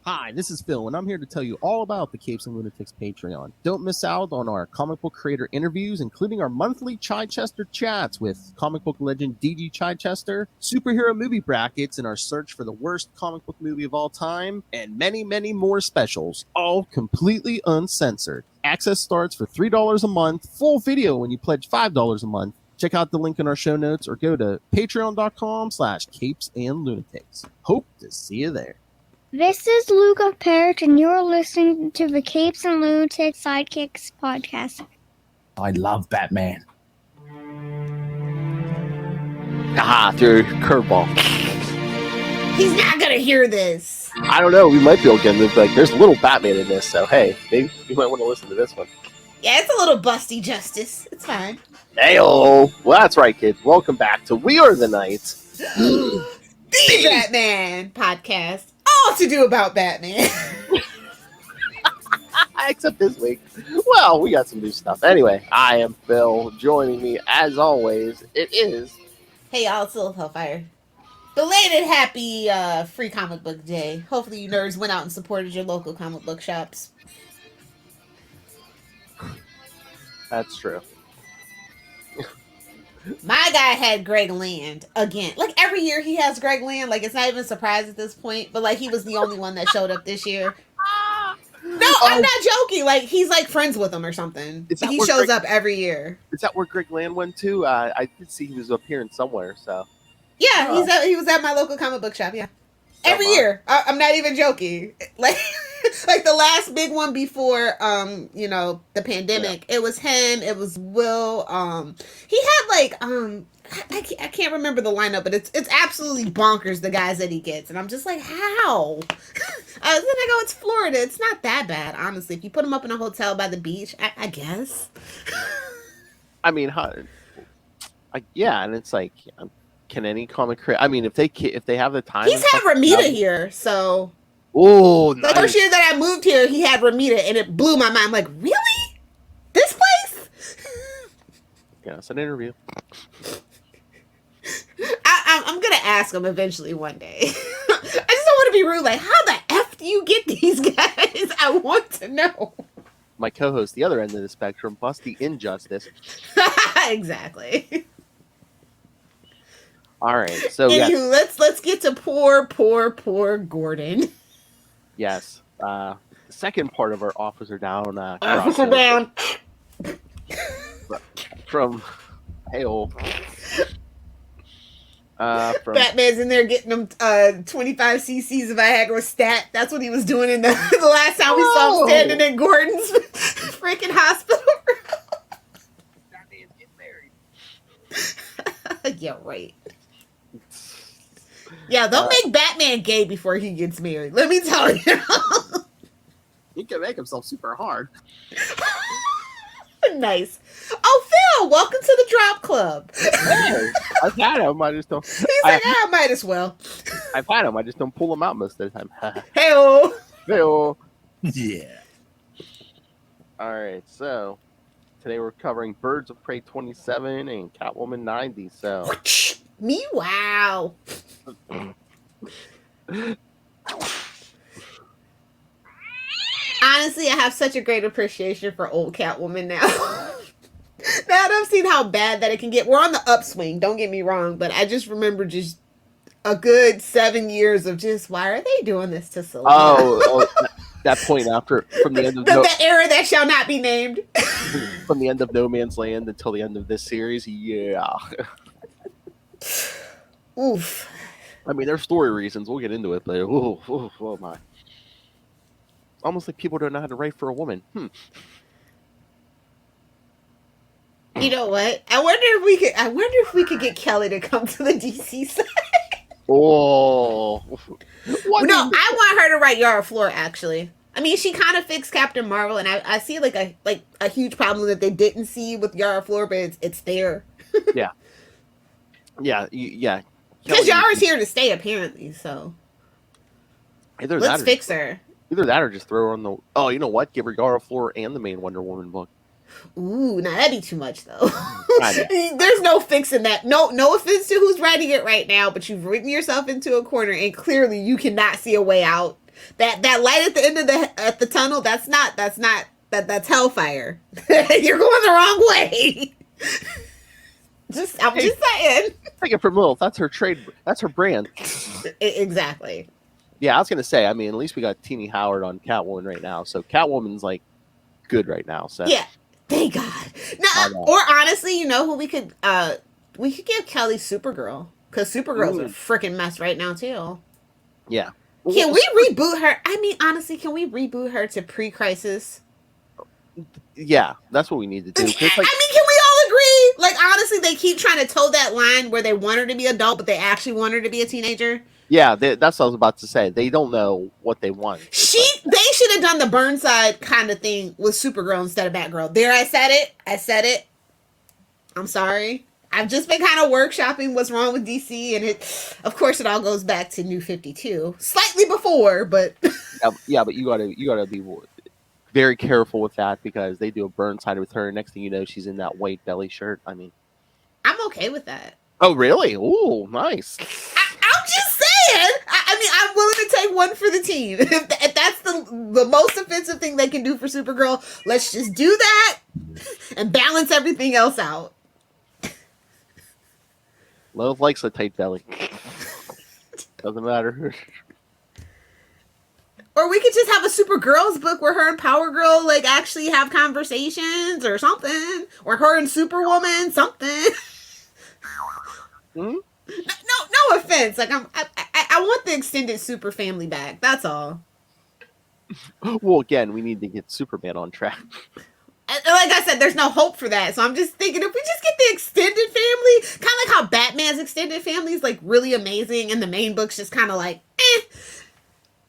Hi, this is Phil, and I'm here to tell you all about the Capes and Lunatics Patreon. Don't miss out on our comic book creator interviews, including our monthly Chichester chats with comic book legend DG Chichester, superhero movie brackets in our search for the worst comic book movie of all time, and many, many more specials, all completely uncensored. Access starts for $3 a month, full video when you pledge $5 a month. Check out the link in our show notes or go to patreon.com/CapesandLunatics. Hope to see you there. This is Luca Perich, and you're listening to the Capes and Lunatics Sidekicks podcast. I love Batman. Dude, curveball. He's not gonna hear this. I don't know. We might be able to get into like there's a little Batman in this, so hey, maybe you might want to listen to this one. Yeah, it's a little busty justice. It's fine. Heyo! Well, that's right, kids. Welcome back to We Are the Knights, the Batman podcast. All to do about Batman. except this week. Well, we got some new stuff. Anyway, I am Phil. Joining me, as always, it is. Hey, y'all, it's Little Hellfire. Belated happy free comic book day. Hopefully, you nerds went out and supported your local comic book shops. That's true. My guy had Greg Land again. Like every year he has Greg Land. Like it's not even a surprise at this point. But like he was the only one that showed up this year. No, I'm not joking. Like he's like friends with him or something. He shows up every year. Is that where Greg Land went to? I did see he was appearing somewhere. So yeah, he was at my local comic book shop. Yeah, every year. I'm not even joking. Like like the last big one before the pandemic. Yeah. It was him. It was Will. He had like I can't remember the lineup, but it's absolutely bonkers the guys that he gets, and I'm just like, how? Then I go, it's Florida. It's not that bad, honestly. If you put him up in a hotel by the beach, I guess. I mean, yeah, and it's like, can any comic create? I mean, if they have the time, he's had Ramita here, so. Oh, nice. The first year that I moved here, he had Ramita, and it blew my mind. I'm like, really? This place? Yeah, it's an interview. I'm gonna ask him eventually one day. I just don't want to be rude. Like, how the F do you get these guys? I want to know. My co-host, the other end of the spectrum, plus the injustice. Exactly. All right, so anywho, let's get to poor Gordon. Yes, the second part of our Officer Down. Officer Down. From Hail. Batman's in there getting them 25 cc's of Viagra stat. That's what he was doing in the last time we saw him standing in Gordon's freaking hospital room. Batman's getting married. Yeah, right. Yeah, they'll make Batman gay before he gets married. Let me tell you. He can make himself super hard. Nice. Oh, Phil, welcome to the Drop Club. Hey, I've had him. I just don't. He's like, I might as well. I've had him. I just don't pull them out most of the time. Hey-oh. Hey-oh. Yeah. All right, so today we're covering Birds of Prey 27 and Catwoman 90. So. Me, wow. Honestly, I have such a great appreciation for old Catwoman now. Now that I've seen how bad that it can get. We're on the upswing, don't get me wrong, but I just remember just a good 7 years of just, why are they doing this to Selena? Oh, that point after, from the end of the era that shall not be named. From the end of No Man's Land until the end of this series, yeah. Oof. I mean, there's story reasons. We'll get into it, but oh my. Almost like people don't know how to write for a woman. You know what? I wonder if we could get Kelly to come to the DC side. Oh. No, I want her to write Yara Flor, actually. I mean, she kind of fixed Captain Marvel, and I see like a huge problem that they didn't see with Yara Flor, but it's there. Yeah. Yeah. Because Yara's here to stay, apparently, so. Let's fix her. Either that or just throw her on the... Oh, you know what? Give her Yara Flor and the main Wonder Woman book. Ooh, now that'd be too much though. I There's no fixing that. No offense to who's writing it right now, but you've written yourself into a corner, and clearly you cannot see a way out. That light at the end of the tunnel, that's hellfire. You're going the wrong way. I'm just saying. Take it from Lilith. That's her trade. That's her brand. Exactly. Yeah, I was gonna say. I mean, at least we got Teenie Howard on Catwoman right now, so Catwoman's like good right now. So yeah, thank God. Now, or honestly, you know who we could give Kelly Supergirl, because Supergirl's a freaking mess right now too. Yeah. Can we reboot her? I mean, honestly, can we reboot her to pre-crisis? Yeah, that's what we need to do. Like, I mean, can we all agree? Like, honestly, they keep trying to toe that line where they want her to be adult, but they actually want her to be a teenager. Yeah, that's what I was about to say. They don't know what they want. They should have done the Burnside kind of thing with Supergirl instead of Batgirl. There, I said it. I'm sorry. I've just been kind of workshopping what's wrong with DC, and of course, it all goes back to New 52, slightly before, but yeah, but you gotta be very careful with that because they do a Burnside with her. Next thing you know, she's in that white belly shirt. I mean, I'm okay with that. Oh, really? Ooh, nice. I'm just saying. I mean, I'm willing to take one for the team. If that's the most offensive thing they can do for Supergirl, let's just do that and balance everything else out. Love likes a tight belly. Doesn't matter. Or we could just have a Supergirl's book where her and Power Girl like actually have conversations or something, or her and Superwoman something. Hmm? No offense. Like I want the extended Super family back. That's all. Well, again, we need to get Superman on track. And like I said, there's no hope for that. So I'm just thinking if we just get the extended family, kind of like how Batman's extended family is like really amazing, and the main book's just kind of like, eh.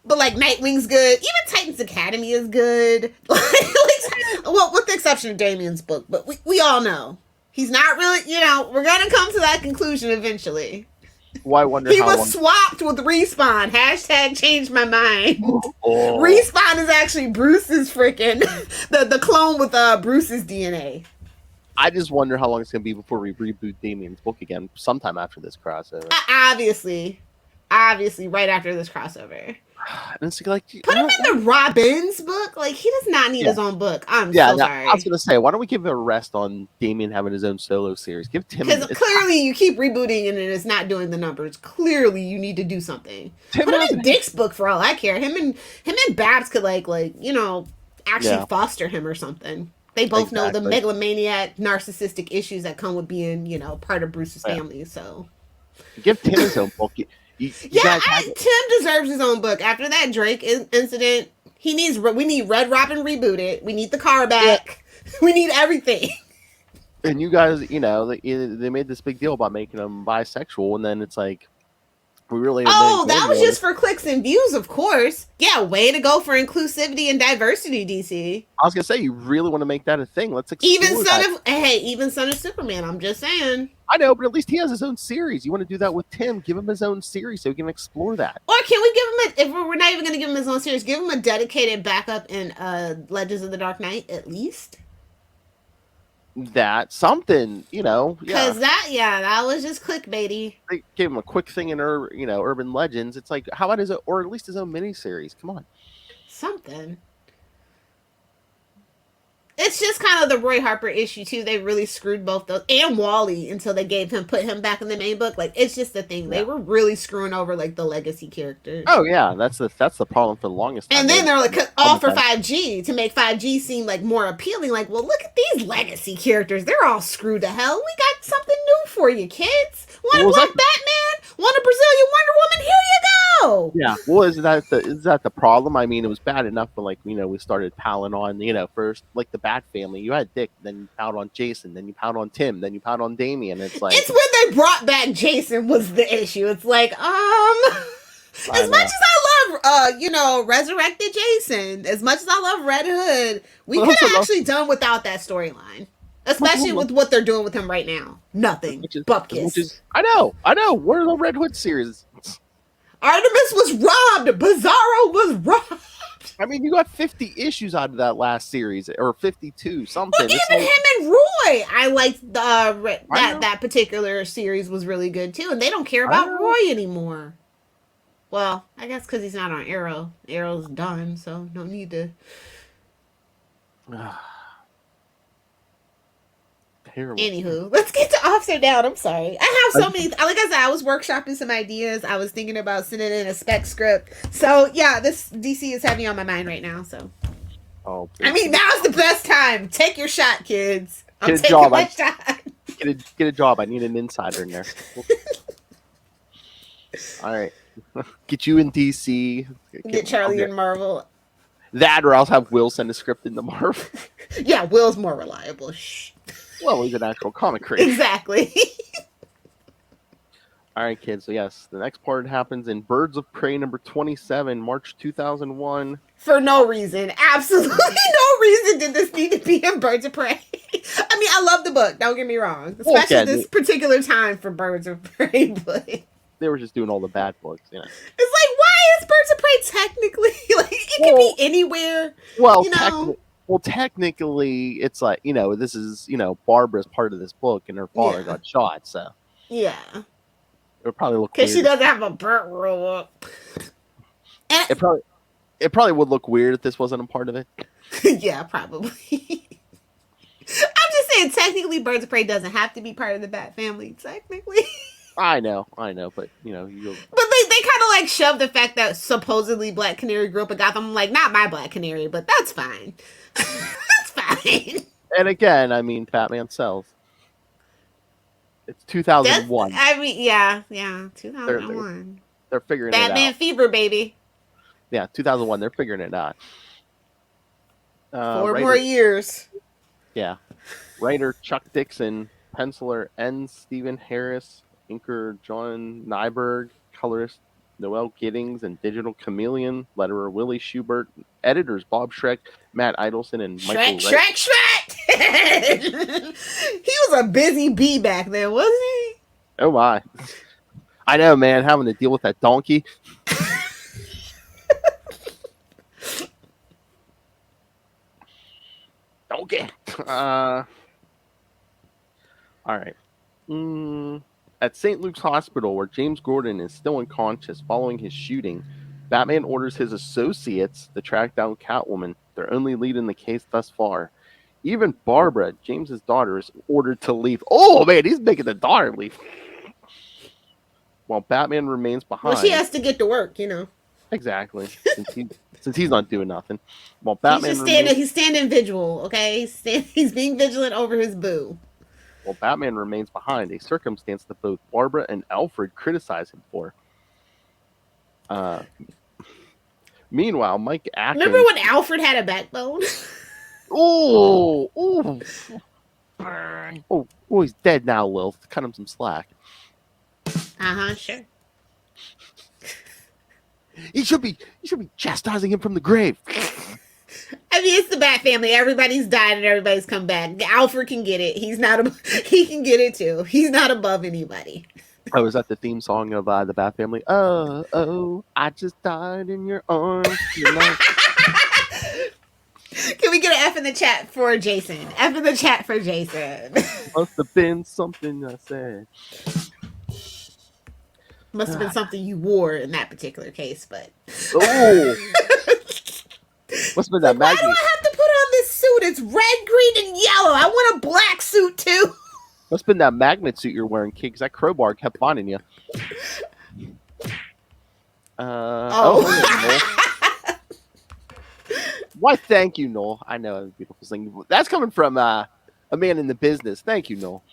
But like Nightwing's good. Even Titans Academy is good. Well, with the exception of Damian's book, but we all know he's not really. You know, we're gonna come to that conclusion eventually. Well, I wonder he how was long... swapped with Respawn. # changed my mind. Oh. Respawn is actually Bruce's freaking the clone with Bruce's DNA. I just wonder how long it's gonna be before we reboot Damian's book again. Sometime after this crossover. Obviously, right after this crossover. And it's like put him in the Robin's book. Like he does not need his own book. I'm so sorry. I was gonna say, why don't we give it a rest on Damian having his own solo series? Give Tim, because clearly you keep rebooting and it's not doing the numbers. Clearly you need to do something. Put him in Dick's book for all I care. Him and Babs could like you know actually foster him or something. They both know the megalomaniac narcissistic issues that come with being you know part of Bruce's family. So give Tim his own book. Tim deserves his own book. After that Drake incident, we need Red Robin rebooted. We need the car back. Yeah. We need everything. And you guys, you know, they made this big deal about making him bisexual, and then it's like, we really... that was just for clicks and views, of course. Yeah, way to go for inclusivity and diversity, DC. I was gonna say, you really want to make that a thing. Let's explore even son of Superman. I'm just saying. I know, but at least he has his own series. You want to do that with Tim? Give him his own series so he can explore that. Or can we give him if we're not even going to give him his own series, give him a dedicated backup in Legends of the Dark Knight at least. That something, you know, because that was just clickbaity. They gave him a quick thing in Urban Legends. It's like, how about or at least his own miniseries? Come on, something. It's just kind of the Roy Harper issue too. They really screwed both those and Wally until they put him back in the main book. Like it's just the thing. They were really screwing over like the legacy characters. Oh yeah, that's the problem for the longest time. And then they're like all for 5G to make 5G seem like more appealing. Like, well, look at these legacy characters. They're all screwed to hell. We got something new for you, kids. Want a black Batman? Want a Brazilian Wonder Woman? Here you go. Yeah. Well, is that the problem? I mean, it was bad enough when we started piling on first like the Bat family. You had Dick, then you piled on Jason, then you piled on Tim, then you piled on Damian. It's like it's when they brought back Jason was the issue. It's like as much as I love resurrected Jason, as much as I love Red Hood, we could have actually done without that storyline. Especially with what they're doing with him right now. Nothing. Bupkis. I know. Where are the Red Hood series? Artemis was robbed. Bizarro was robbed. I mean, you got 50 issues out of that last series, or 52, something. Well, It's even like- him and Roy, I liked I know. that particular series was really good too, and they don't care I about know. Roy anymore. Well, I guess because he's not on Arrow. Arrow's done, so no need to. Terrible. Anywho, let's get to Officer Down. I'm sorry. I have so many. Like I said, I was workshopping some ideas. I was thinking about sending in a spec script. So yeah, this DC is heavy on my mind right now. So Oh, I mean, now's the best time. Take your shot, kids. I'm Get a taking job. my shot. get a job. I need an insider in there. All right. Get you in DC. Get Charlie in Marvel. That, or else have Will send a script into Marvel. Yeah, Will's more reliable. Shh. Well, he's an actual comic creator. Exactly. All right, kids. So yes, the next part happens in Birds of Prey number 27, March 2001. For no reason. Absolutely no reason did this need to be in Birds of Prey. I mean, I love the book. Don't get me wrong. Especially Okay, this particular time for Birds of Prey. But They were just doing all the bad books, you know. it's like, why is Birds of Prey technically like it could be anywhere? Well, You know? technically, it's like, you know, this is, you know, Barbara's part of this book, and her father Yeah. got shot, so Yeah, it would probably look because weird. she doesn't have a burnt roll. And It probably would look weird if this wasn't a part of it. yeah, probably. I'm just saying, technically, Birds of Prey doesn't have to be part of the Bat family. Technically. I know, but you know, But they kind of like shoved the fact that supposedly Black Canary grew up in Gotham. I'm like, not my Black Canary, but that's fine. That's fine. and again, I mean, Batman sells. It's 2001. I mean, yeah, 2001. They're figuring Batman it out. Fever, baby. Yeah, 2001. They're figuring it out. 4 more years. Yeah. Writer Chuck Dixon, penciler N. Stephen Harris, inker John Nyberg, colorist Noel Giddings, and digital chameleon, letterer Willie Schubert, editors Bob Schreck, Matt Idelson, and Michael Shrek! He was a busy bee back then, wasn't he? Oh my. I know, man, having to deal with that donkey. Donkey. All right. At St. Luke's Hospital, where James Gordon is still unconscious following his shooting, Batman orders his associates to track down Catwoman, their only lead in the case thus far. Even Barbara, James's daughter, is ordered to leave. Oh man, he's making the daughter leave. While Batman remains behind. Well, she has to get to work, you know. Exactly. Since he's not doing nothing. While Batman He's standing vigil, okay? He's being vigilant over his boo. While Batman remains behind, a circumstance that both Barbara and Alfred criticize him for. Meanwhile, Mike Atkins... Remember when Alfred had a backbone? Oh, he's dead now, Lilith. Cut him some slack. Sure. You should be chastising him from the grave. I mean, it's the Bat family. Everybody's died and everybody's come back. Alfred can get it. He can get it too. He's not above anybody. Oh, is that the theme song of the Bat Family? Oh, I just died in your arms. Can we get an F in the chat for Jason? F in the chat for Jason. Must have been something I said. Must have been something you wore in that particular case, but... Oh! Must have been that Why magnet. do I have to put on this suit? It's red, green, and yellow. I want a black suit, too. Must have been that magnet suit you're wearing, kid, because that crowbar kept finding you. Why, thank you, Noel. I know it's a beautiful thing. That's coming from a man in the business. Thank you, Noel.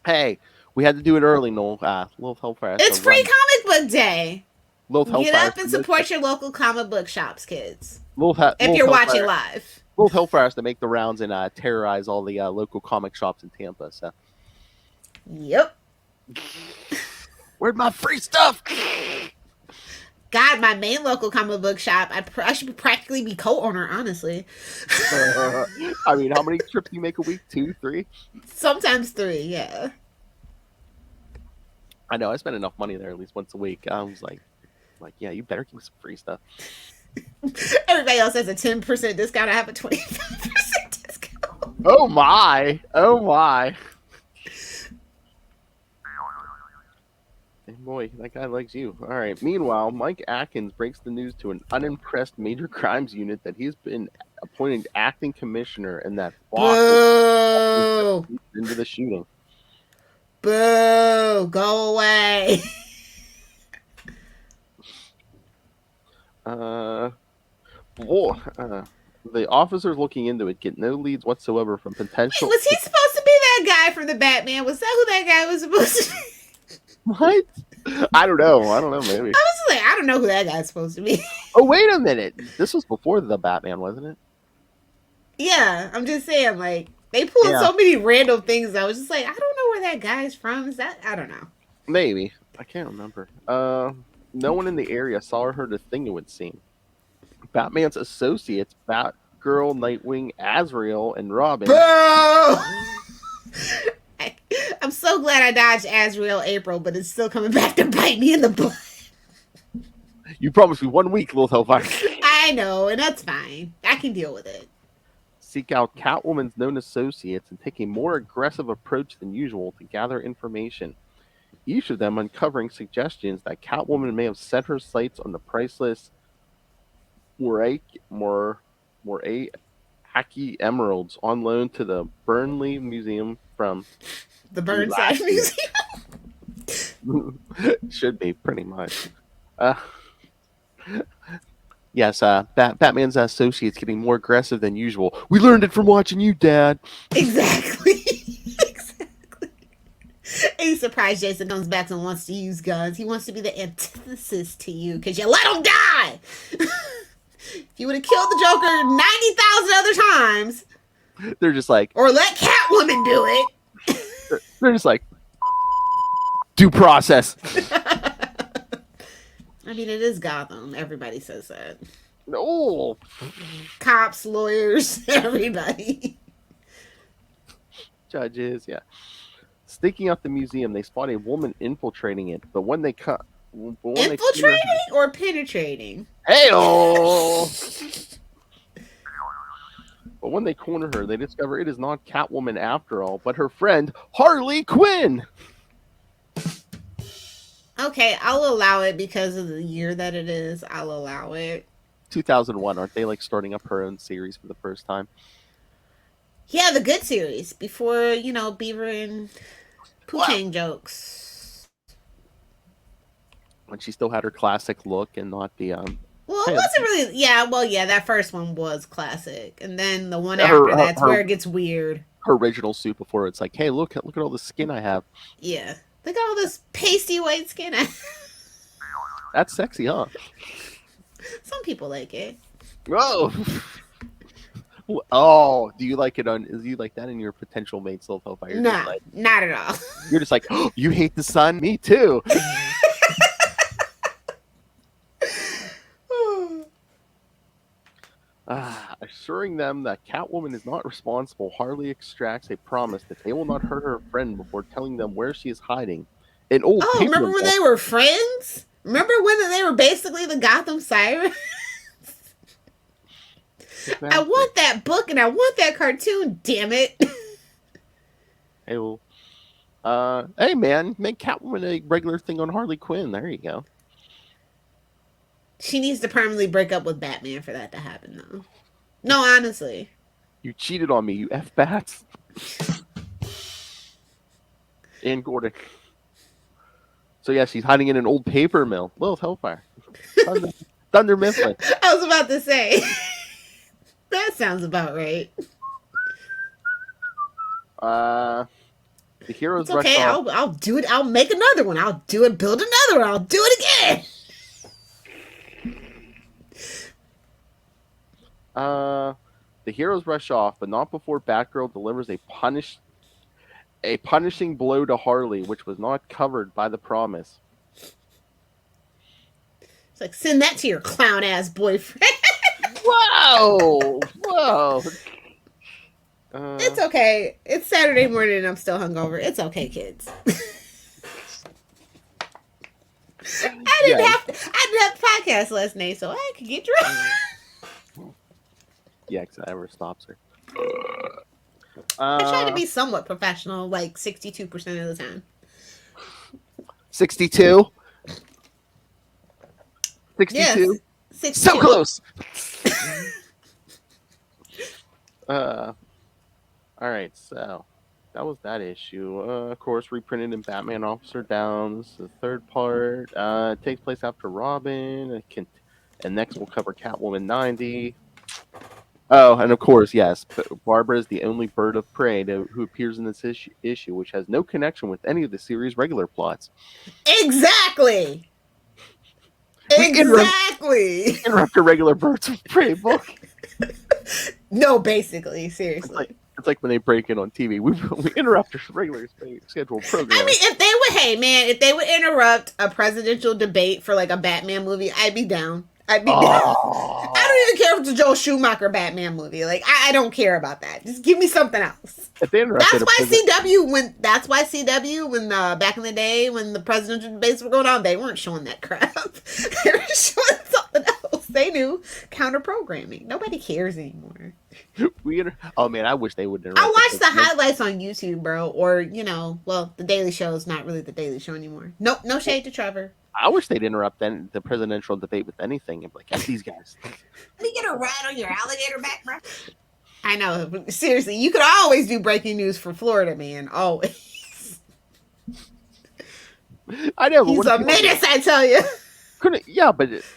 Hey, we had to do it early, Noel. Little help for us. It's free comic book day. Little Get up and support your local comic book shops, kids. If you're watching live. Little help for us to make the rounds and terrorize all the local comic shops in Tampa. So. Yep. Where'd my free stuff? God, my main local comic book shop, I should practically be co-owner, honestly. I mean, how many trips do you make a week? 2, 3? Sometimes 3, yeah. I know. I spend enough money there at least once a week. I was like, Like, yeah, you better give me some free stuff. Everybody else has a 10% discount. I have a 25% discount. Oh my! Oh my! Hey boy, that guy likes you. All right. Meanwhile, Mike Atkins breaks the news to an unimpressed major crimes unit that he's been appointed acting commissioner and that Fox Boo! into the shooting. Boo! Go away. The officers looking into it get no leads whatsoever from potential. Was he supposed to be that guy from the Batman? Was that who that guy was supposed to be? What? I don't know. Maybe. I was like, I don't know who that guy's supposed to be. Oh, wait a minute. This was before the Batman, wasn't it? Yeah, I'm just saying, like, they pulled so many random things. I was just like, I don't know where that guy's from. Is that? I don't know. Maybe. I can't remember. No one in the area saw or heard a thing, it would seem. Batman's associates, Batgirl, Nightwing, Azrael, and Robin. I'm so glad I dodged Azrael April, but it's still coming back to bite me in the butt. You promised me 1 week, little hellfire. I know, and that's fine. I can deal with it. Seek out Catwoman's known associates and take a more aggressive approach than usual to gather information. Each of them uncovering suggestions that Catwoman may have set her sights on the priceless Aki emeralds on loan to the Burnley Museum from the Burnside Museum. Should be pretty much. Yes, Batman's associates getting more aggressive than usual. We learned it from watching you, Dad. Exactly. Exactly. He's surprised Jason comes back and wants to use guns. He wants to be the antithesis to you because you let him die. If you would have killed the Joker 90,000 other times, they're just like, or let Catwoman do it. They're just like, due process. I mean, it is Gotham. Everybody says that. No. Cops, lawyers, everybody. Judges, yeah. Staking out the museum, they spot a woman infiltrating it, but when they cut. Infiltrating or penetrating? Hey-oh! But when they corner her, they discover it is not Catwoman after all, but her friend Harley Quinn. Okay, I'll allow it because of the year that it is. I'll allow it. 2001, aren't they like starting up her own series for the first time? Yeah, the good series before Beaver and Pooh-Tang jokes. When she still had her classic look and not the Well, it wasn't really. Yeah, well, yeah, that first one was classic, and then the one after that's where it gets weird. Her original suit before it's like, hey, look at all the skin I have. Yeah, look at all this pasty white skin. That's sexy, huh? Some people like it. Whoa. Oh, do you like it is you like that in your potential mate self hellfire? No, not at all. You're just like, oh, you hate the sun? Me too. Assuring them that Catwoman is not responsible, Harley extracts a promise that they will not hurt her friend before telling them where she is hiding. An old remember when they were friends? Remember when they were basically the Gotham Sirens? Exactly. I want that book and I want that cartoon, damn it. Hey, well, hey man, make Catwoman a regular thing on Harley Quinn. There you go. She needs to permanently break up with Batman for that to happen, though. No, honestly. You cheated on me, you F-bats. And Gordon. So yeah, she's hiding in an old paper mill. Lilith Hellfire. Thunder Mifflin. I was about to say. That sounds about right. The heroes it's okay, I'll do it. I'll make another one. I'll do it, build another one. I'll do it again. The heroes rush off, but not before Batgirl delivers a punishing blow to Harley, which was not covered by the promise. It's like, send that to your clown-ass boyfriend. Whoa! Whoa! It's okay. It's Saturday morning and I'm still hungover. It's okay, kids. I I didn't have the podcast last night, so I could get drunk. Yeah, because that ever stops her. I try to be somewhat professional, like 62% of the time. 62? 62? Yes, 62. So close! Alright, so that was that issue. Of course, reprinted in Batman Officer Downs, the third part. Takes place after Robin. And next we'll cover Catwoman 90. Oh, and of course, yes, Barbara is the only bird of prey who appears in this issue, which has no connection with any of the series' regular plots. Exactly! Exactly! Interrupt a regular birds of prey book. No, basically, seriously. It's like when they break in on TV. We interrupt a regular scheduled program. I mean, if they would interrupt a presidential debate for like a Batman movie, I'd be down. Down. I don't even care if it's a Joel Schumacher Batman movie. Like, I don't care about that. Just give me something else. If they interrupted That's why CW, when back in the day when the presidential debates were going on, they weren't showing that crap. They were showing something else. They knew counter programming. Nobody cares anymore. Oh man, I wish they would interrupt. I watch the highlights on YouTube, bro, or the Daily Show is not really the Daily Show anymore. No shade to Trevor. I wish they'd interrupt the presidential debate with anything. And be like, "F these guys." Let me get a ride on your alligator back, bro. I know. Seriously, you could always do breaking news for Florida, man. Always. I know. He's a menace, I tell you. But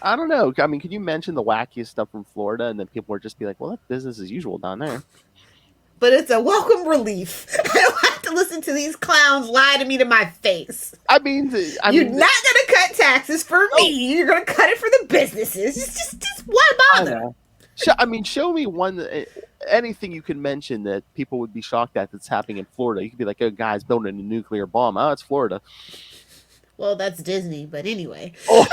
I don't know. I mean, could you mention the wackiest stuff from Florida, and then people would just be like, "Well, that's business as usual down there." But it's a welcome relief. I don't have to listen to these clowns lie to me to my face. I mean, you're not gonna cut taxes for me. You're gonna cut it for the businesses. Just why bother? Show me anything you can mention that people would be shocked at that's happening in Florida. You could be like, "Oh, guys building a nuclear bomb." Oh, it's Florida. Well, that's Disney, but anyway. Oh.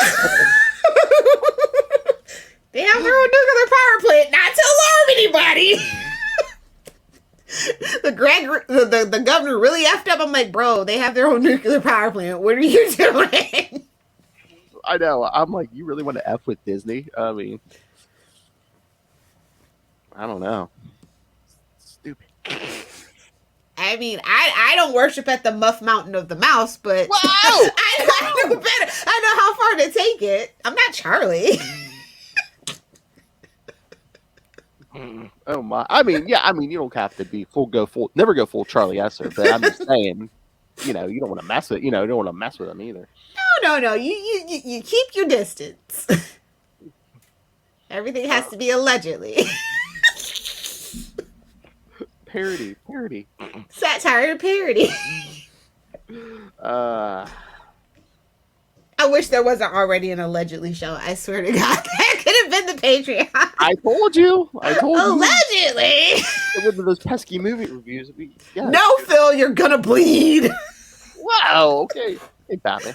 They have their own nuclear power plant, not to alarm anybody. The governor really effed up. I'm like, bro, they have their own nuclear power plant. What are you doing? I know. I'm like, you really want to F with Disney? I mean, I don't know. Stupid. I mean, I don't worship at the Muff Mountain of the Mouse, but wow! I know better. I know how far to take it. I'm not Charlie. Oh my! I mean, you don't have to be never go full Charlie Esser, but I'm just saying, you don't want to mess with, you don't want to mess with them either. No. You keep your distance. Everything has to be allegedly. Parody. Satire and parody. I wish there wasn't already an allegedly show. I swear to God, that could have been the Patreon. I told you. Allegedly. With those pesky movie reviews. Yeah. No, Phil, you're gonna bleed. Wow. Okay. Hey, Batman.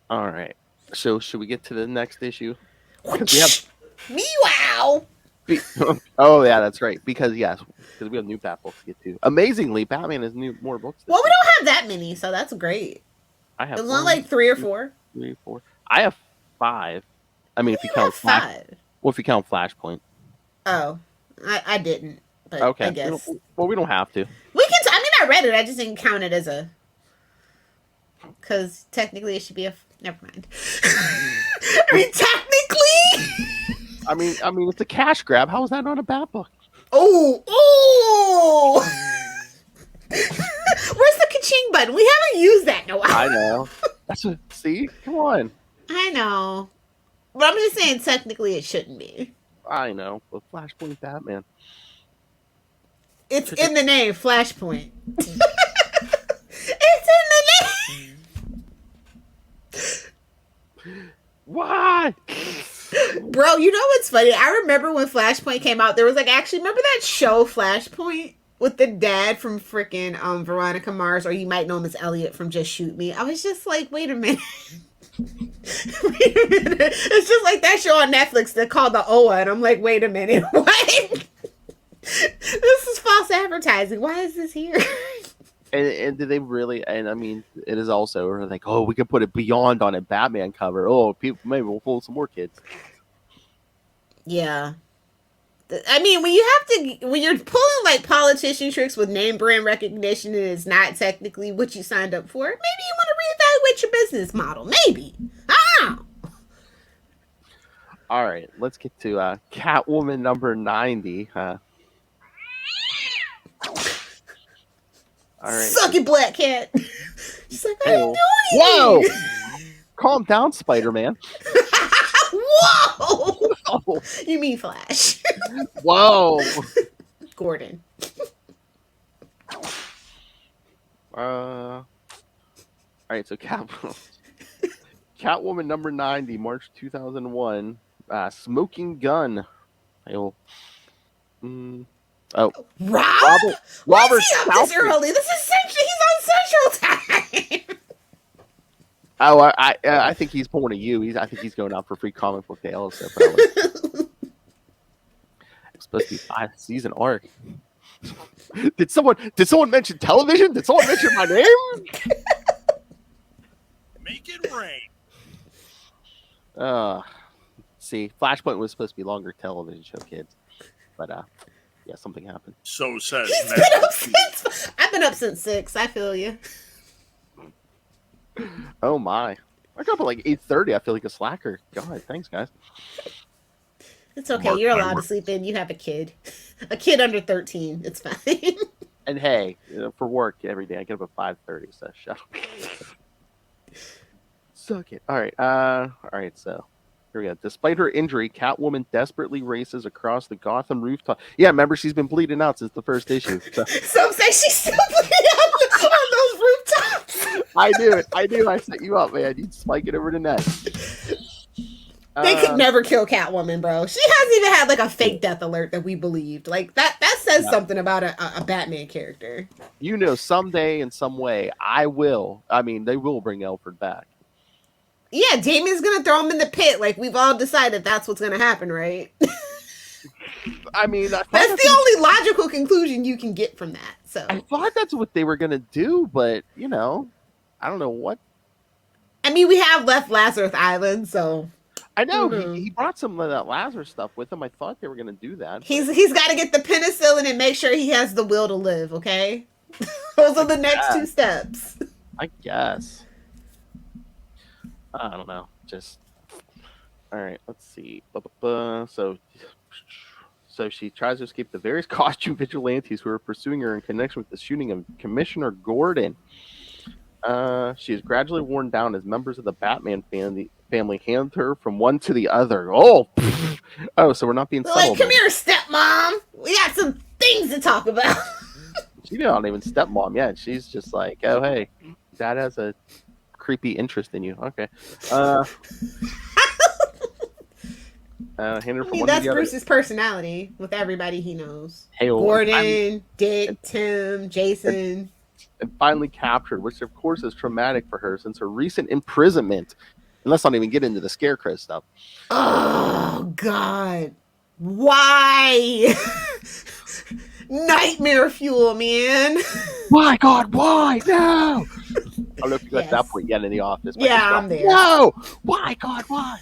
All right. So, should we get to the next issue? Meow. Oh yeah, that's right. Because we have new Bat books to get to. Amazingly, Batman has more books. Well, we don't have that many, so that's great. I have. It's not like 3 or 4. 3 or 4. I have 5. I mean, if you count 5. Well, if you count Flashpoint. Oh, I didn't. But okay. I guess. We don't have to. We can. I read it. I just didn't count it as a. Because technically, it should be a. Never mind. I mean, technically. I mean, it's a cash grab. How is that not a Bat book? Oh! Where's the ka-ching button? We haven't used that in a while. I know. See? Come on. I know. But I'm just saying, technically, it shouldn't be. I know. But Flashpoint Batman. It's in the name, Flashpoint. It's in the name! Why? Bro, you know what's funny? I remember when Flashpoint came out, there was remember that show Flashpoint with the dad from freaking Veronica Mars, or you might know him as Elliot from Just Shoot Me. I was just like, wait a minute. It's just like that show on Netflix that called the OA, and I'm like, wait a minute, what? This is false advertising. Why is this here? And did they really? And I mean, it is also like, oh, we could put a Beyond on a Batman cover. Oh, people, maybe we'll pull some more kids. Yeah. I mean, when you're pulling like politician tricks with name brand recognition and it's not technically what you signed up for, maybe you want to reevaluate your business model. Maybe. Ah. All right, let's get to Catwoman number 90. All right. Suck it, Black Cat. She's like, how you doing? Whoa! Calm down, Spider-Man. Whoa! Oh. You mean Flash? Whoa! Gordon. All right, so Catwoman number 90, March 2001. Smoking Gun. Oh, Rob? Robert Why is he up this Southgate. early? This is Central. He's on Central Time. Oh, I think he's pulling a you. I think he's going out for free comic book day also. Probably. It's supposed to be 5-season arc. Did someone mention television? Did someone mention my name? Make it rain. See, Flashpoint was supposed to be longer television show, kids, but yeah, something happened. So says He's Matt. been up since. I've been up since 6. I feel you. Oh my! I got up at like 8:30. I feel like a slacker. God, thanks guys. It's okay. Mark You're my allowed to words. sleep in. You have a kid. A kid under 13. It's fine. And hey, for work every day I get up at 5:30. So shut up. Suck it. All right. So here we go. Despite her injury, Catwoman desperately races across the Gotham rooftop. Yeah, remember she's been bleeding out since the first issue. So. Some say she's still bleeding on those rooftops. I knew. I set you up, man. You'd spike it over the net. They could never kill Catwoman, bro. She hasn't even had like a fake death alert that we believed. Like that says something about a Batman character. You know, someday in some way, they will bring Alfred back. Yeah, Damien's gonna throw him in the pit. Like we've all decided that's what's gonna happen, right? I mean, That's the only logical conclusion you can get from that. So I thought that's what they were gonna do, but I don't know what. I mean, we have left Lazarus Island, so I know he brought some of that Lazarus stuff with him. I thought they were gonna do that. he's got to get the penicillin and make sure he has the will to live. Okay, those are the next 2 steps. I guess. I don't know. Just all right. Let's see. So she tries to escape the various costume vigilantes who are pursuing her in connection with the shooting of Commissioner Gordon. She is gradually worn down as members of the Batman family hand her from one to the other. So we're not being subtle. Like, come here, stepmom. We got some things to talk about. She's not even stepmom yet. She's just like, oh hey, dad has a creepy interest in you. Okay. Hand her from one that's to the Bruce's personality with everybody he knows. Hey, Gordon, Dick, Tim, Jason. And finally captured, which of course is traumatic for her since her recent imprisonment. And let's not even get into the Scarecrow stuff. Oh God, why? Nightmare fuel, man. Why, God? Why? No. I don't know if you got to that point yet in the office. Yeah, I'm there. No. Why, God? Why?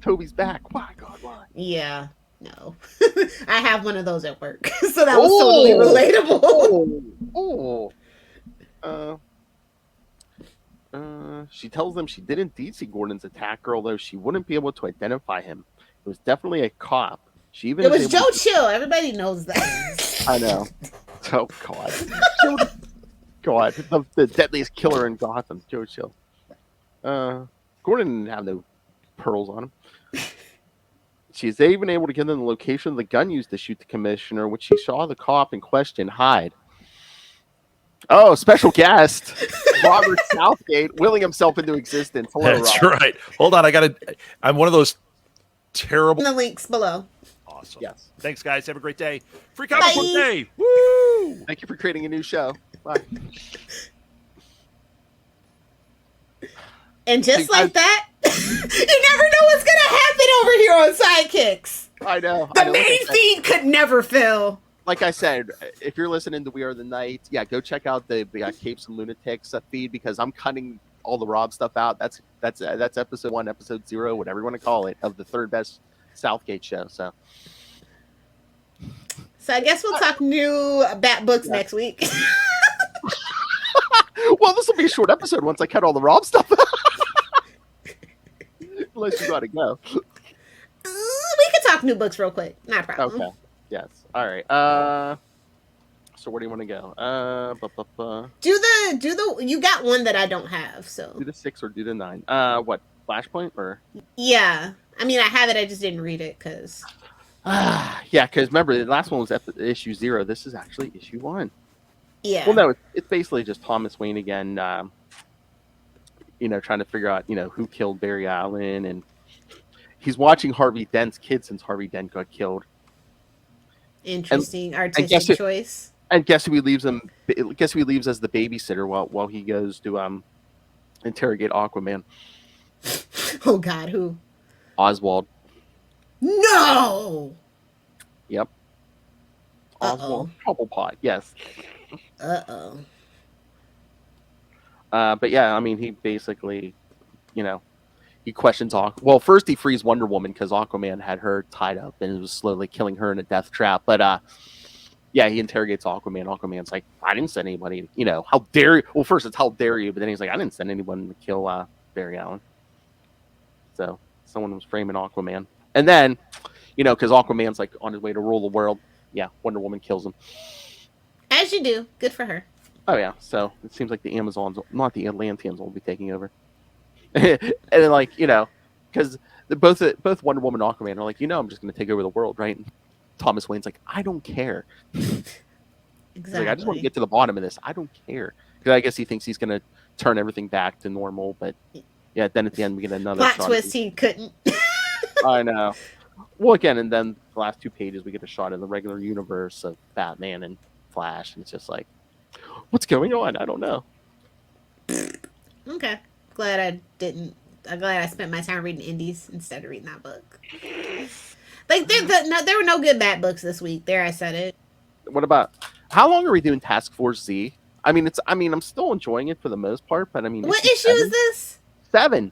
Toby's back. Why, God? Why? Yeah. No. I have one of those at work, so that was totally relatable. She tells them she did indeed see Gordon's attacker, although she wouldn't be able to identify him. It was definitely a cop. She even it was Joe Chill. Everybody knows that. I know. Oh God. God, the deadliest killer in Gotham, Joe Chill. Gordon didn't have no pearls on him. She's even able to get them the location of the gun used to shoot the commissioner, which she saw the cop in question hide. Oh, special guest, Robert Southgate, willing himself into existence. Hello, That's Robert. right. Hold on, I'm one of those terrible. In the links below. Awesome. Yes. Thanks, guys. Have a great day. Free comic book Bye. day. Woo! Thank you for creating a new show. Bye. And just like that, you never know what's gonna happen over here on Sidekicks. I know. The main feed could never fail. like I said, if you're listening to We Are the Night, yeah, go check out the Capes and Lunatics feed, because I'm cutting all the Rob stuff out. That's episode 1, episode 0, whatever you want to call it, of the third best Southgate show. So I guess we'll talk new Bat books next week. well, this will be a short episode once I cut all the Rob stuff out. Unless you gotta go. We can talk new books real quick. Not a problem. Okay. Yes. All right. So where do you want to go? Do the you got one that I don't have, so Do the 6 or do the 9? What, Flashpoint or? yeah. I mean, I have it. I just didn't read it because. Yeah, because remember the last one was issue 0. This is actually issue 1. Yeah. Well, no, it's basically just Thomas Wayne again. Trying to figure out who killed Barry Allen, and he's watching Harvey Dent's kid since Harvey Dent got killed. Interesting artistic choice. And guess who he leaves him? Guess who he leaves as the babysitter while he goes to interrogate Aquaman? Oh God, who? Oswald. No. Yep. Oswald Cobblepot. Yes. But yeah, I mean, he basically, he questions Well, first he frees Wonder Woman because Aquaman had her tied up and was slowly killing her in a death trap. But yeah, he interrogates Aquaman. Aquaman's like, I didn't send anybody. How dare you? Well, first it's how dare you, but then he's like, I didn't send anyone to kill Barry Allen. So someone was framing Aquaman, and then, because Aquaman's like on his way to rule the world. Yeah, Wonder Woman kills him. As you do. Good for her. Oh yeah, so it seems like the Amazons, not the Atlanteans, will be taking over. And then, because both Wonder Woman and Aquaman are like, I'm just going to take over the world, right? And Thomas Wayne's like, I don't care. Exactly. Like, I just want to get to the bottom of this. I don't care, because I guess he thinks he's going to turn everything back to normal. But yeah, then at the end we get another plot twist. He couldn't. I know. Well, again, and then the last 2 pages we get a shot of the regular universe of Batman and Flash, and it's just like, what's going on? I don't know. Okay. I'm glad I spent my time reading indies instead of reading that book. Like, there were no good Bat books this week. There, I said it. What about, how long are we doing Task Force Z? I'm still enjoying it for the most part, but I mean, what issue is this? 7.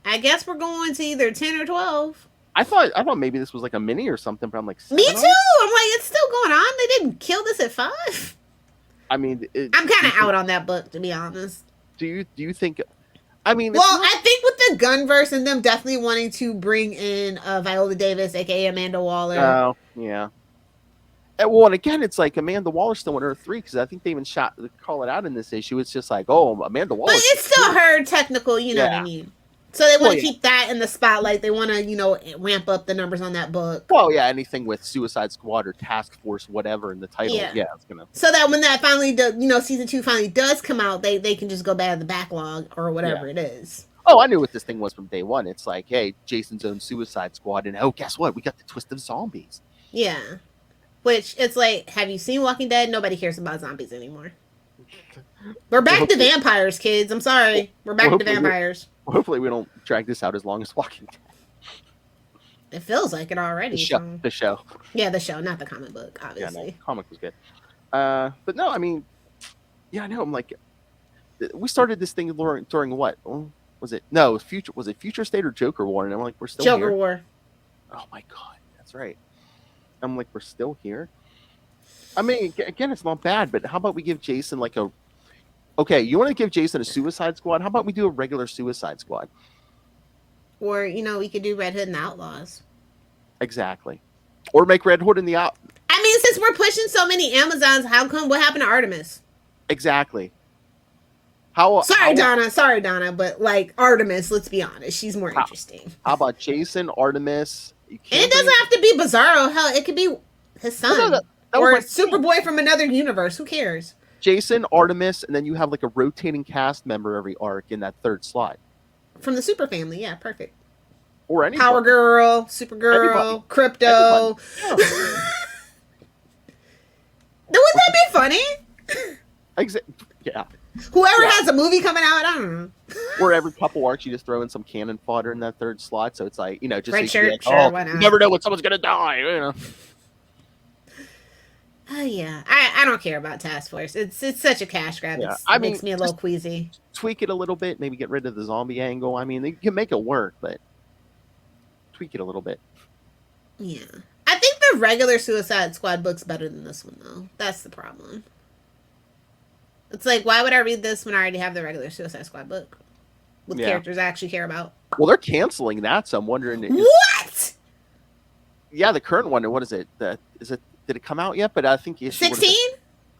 I guess we're going to either 10 or 12. I thought maybe this was like a mini or something, but I'm like, 7 me too. I'm like, it's still going on. They didn't kill this at 5. I mean, I'm kind of out on that book, to be honest. Do you think? I mean, I think with the Gunverse and them definitely wanting to bring in Viola Davis, aka Amanda Waller. Oh, yeah. And again, it's like Amanda Waller's still in Earth 3, because I think they even call it out in this issue. It's just like, oh, Amanda Waller. But it's still her technical, you know what I mean? So they want to keep that in the spotlight. They want to, ramp up the numbers on that book. Well, yeah, anything with Suicide Squad or Task Force, whatever in the title, it's gonna. So that when that finally, season 2 finally does come out, they can just go back to the backlog or whatever it is. Oh, I knew what this thing was from day one. It's like, hey, Jason's own Suicide Squad, and guess what? We got the twist of zombies. Yeah, which it's like, have you seen Walking Dead? Nobody cares about zombies anymore. We're back to vampires, kids. I'm sorry, we're back to vampires. Hopefully we don't drag this out as long as Walking Dead. It feels like it already. The show. Yeah, the show, not the comic book, obviously. Yeah, no, comic was good. But no, I mean, yeah, I know. I'm like, we started this thing during what? Was it? No, was it Future State or Joker War? And I'm like, we're still here. Joker War. Oh my God, that's right. I'm like, we're still here. I mean, again, it's not bad, but how about we give Jason like a... Okay, you want to give Jason a Suicide Squad? How about we do a regular Suicide Squad? Or, we could do Red Hood and the Outlaws. Exactly. Or make Red Hood and the Out... I mean, since we're pushing so many Amazons, what happened to Artemis? Exactly. Sorry, Donna, but like Artemis, let's be honest, she's more interesting. How about Jason, Artemis? And it doesn't have to be Bizarro. Hell, it could be his son. That or Superboy from another universe. Who cares? Jason, Artemis, and then you have like a rotating cast member every arc in that third slot. From the Super Family, yeah, perfect. Or any Power Girl, Supergirl, Crypto. Yeah. Wouldn't that be funny? Yeah. Whoever has a movie coming out, I don't know. Or every couple arcs, you just throw in some cannon fodder in that third slot, so it's like, just Red so shirt, sure, why not? You never know when someone's gonna die, Oh yeah, I don't care about Task Force. It's such a cash grab. Yeah, It makes me a little queasy. Tweak it a little bit, maybe get rid of the zombie angle. I mean, they can make it work, but tweak it a little bit. Yeah, I think the regular Suicide Squad book's better than this one though. That's the problem. It's like, why would I read this when I already have the regular Suicide Squad book with characters I actually care about? Well, they're canceling that, so I'm wondering. What? Yeah, the current one. What is it? Did it come out yet? But I think 16.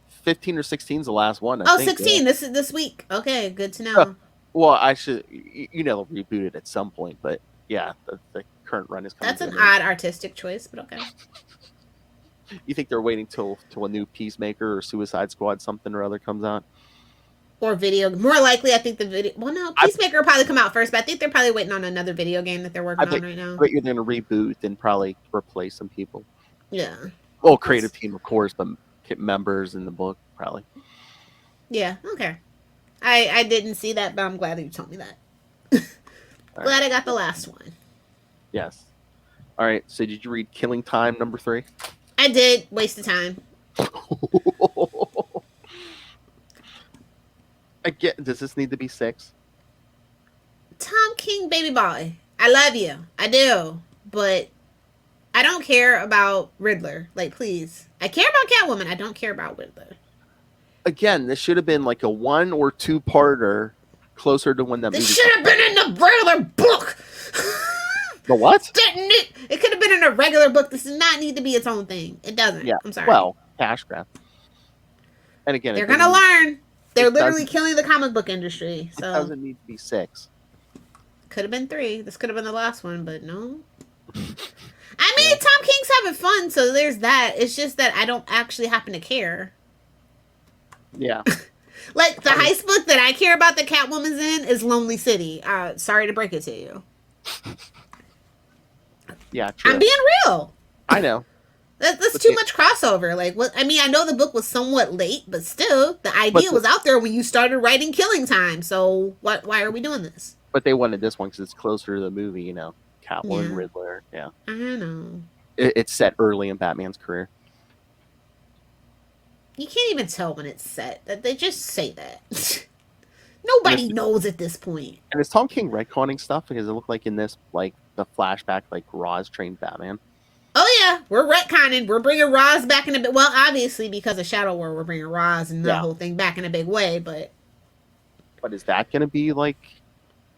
15 or 16 is the last one. I think, 16. Yeah. This week. Okay, good to know. Well, I should. They'll reboot it at some point, but yeah, the current run is coming. That's an odd artistic choice, but okay. You think they're waiting till a new Peacemaker or Suicide Squad something or other comes out? Or video. More likely, I think the video. Well, no, Peacemaker will probably come out first, but I think they're probably waiting on another video game that they're working on right now. But you're going to reboot and probably replace some people. Yeah. Well, creative team, of course, but members in the book, probably. Yeah, okay. I didn't see that, but I'm glad that you told me that. Glad I got the last one. Yes. All right, so did you read Killing Time number 3? I did. Waste of time. Does this need to be 6? Tom King, baby boy. I love you. I do. But I don't care about Riddler. Like, please. I care about Catwoman. I don't care about Riddler. Again, this should have been like a 1 or 2-parter closer to when that movie. This should have been in the regular book. The what? It could have been in a regular book. This does not need to be its own thing. It doesn't. Yeah. I'm sorry. Well, cash grab. And again, they're gonna learn. They're literally killing the comic book industry. So it doesn't need to be 6. Could have been 3. This could have been the last one, but no. I mean, Tom King's having fun, so there's that. It's just that I don't actually happen to care. Yeah. Like, the heist book that I care about that Catwoman's in is Lonely City. Sorry to break it to you. Yeah, true. I'm being real. I know. That's too much crossover. Like, what? I mean, I know the book was somewhat late, but still, the idea was out there when you started writing Killing Time. So, why are we doing this? But they wanted this one because it's closer to the movie, Catwoman, Riddler. Yeah. I know. It's set early in Batman's career. You can't even tell when it's set. They just say that. Nobody knows at this point. And is Tom King retconning stuff? Because it looked like in this, like, the flashback, like, Ra's trained Batman. Oh, yeah. We're retconning. We're bringing Ra's back in a bit. Well, obviously, because of Shadow War, we're bringing Ra's and the whole thing back in a big way, but... But is that going to be, like,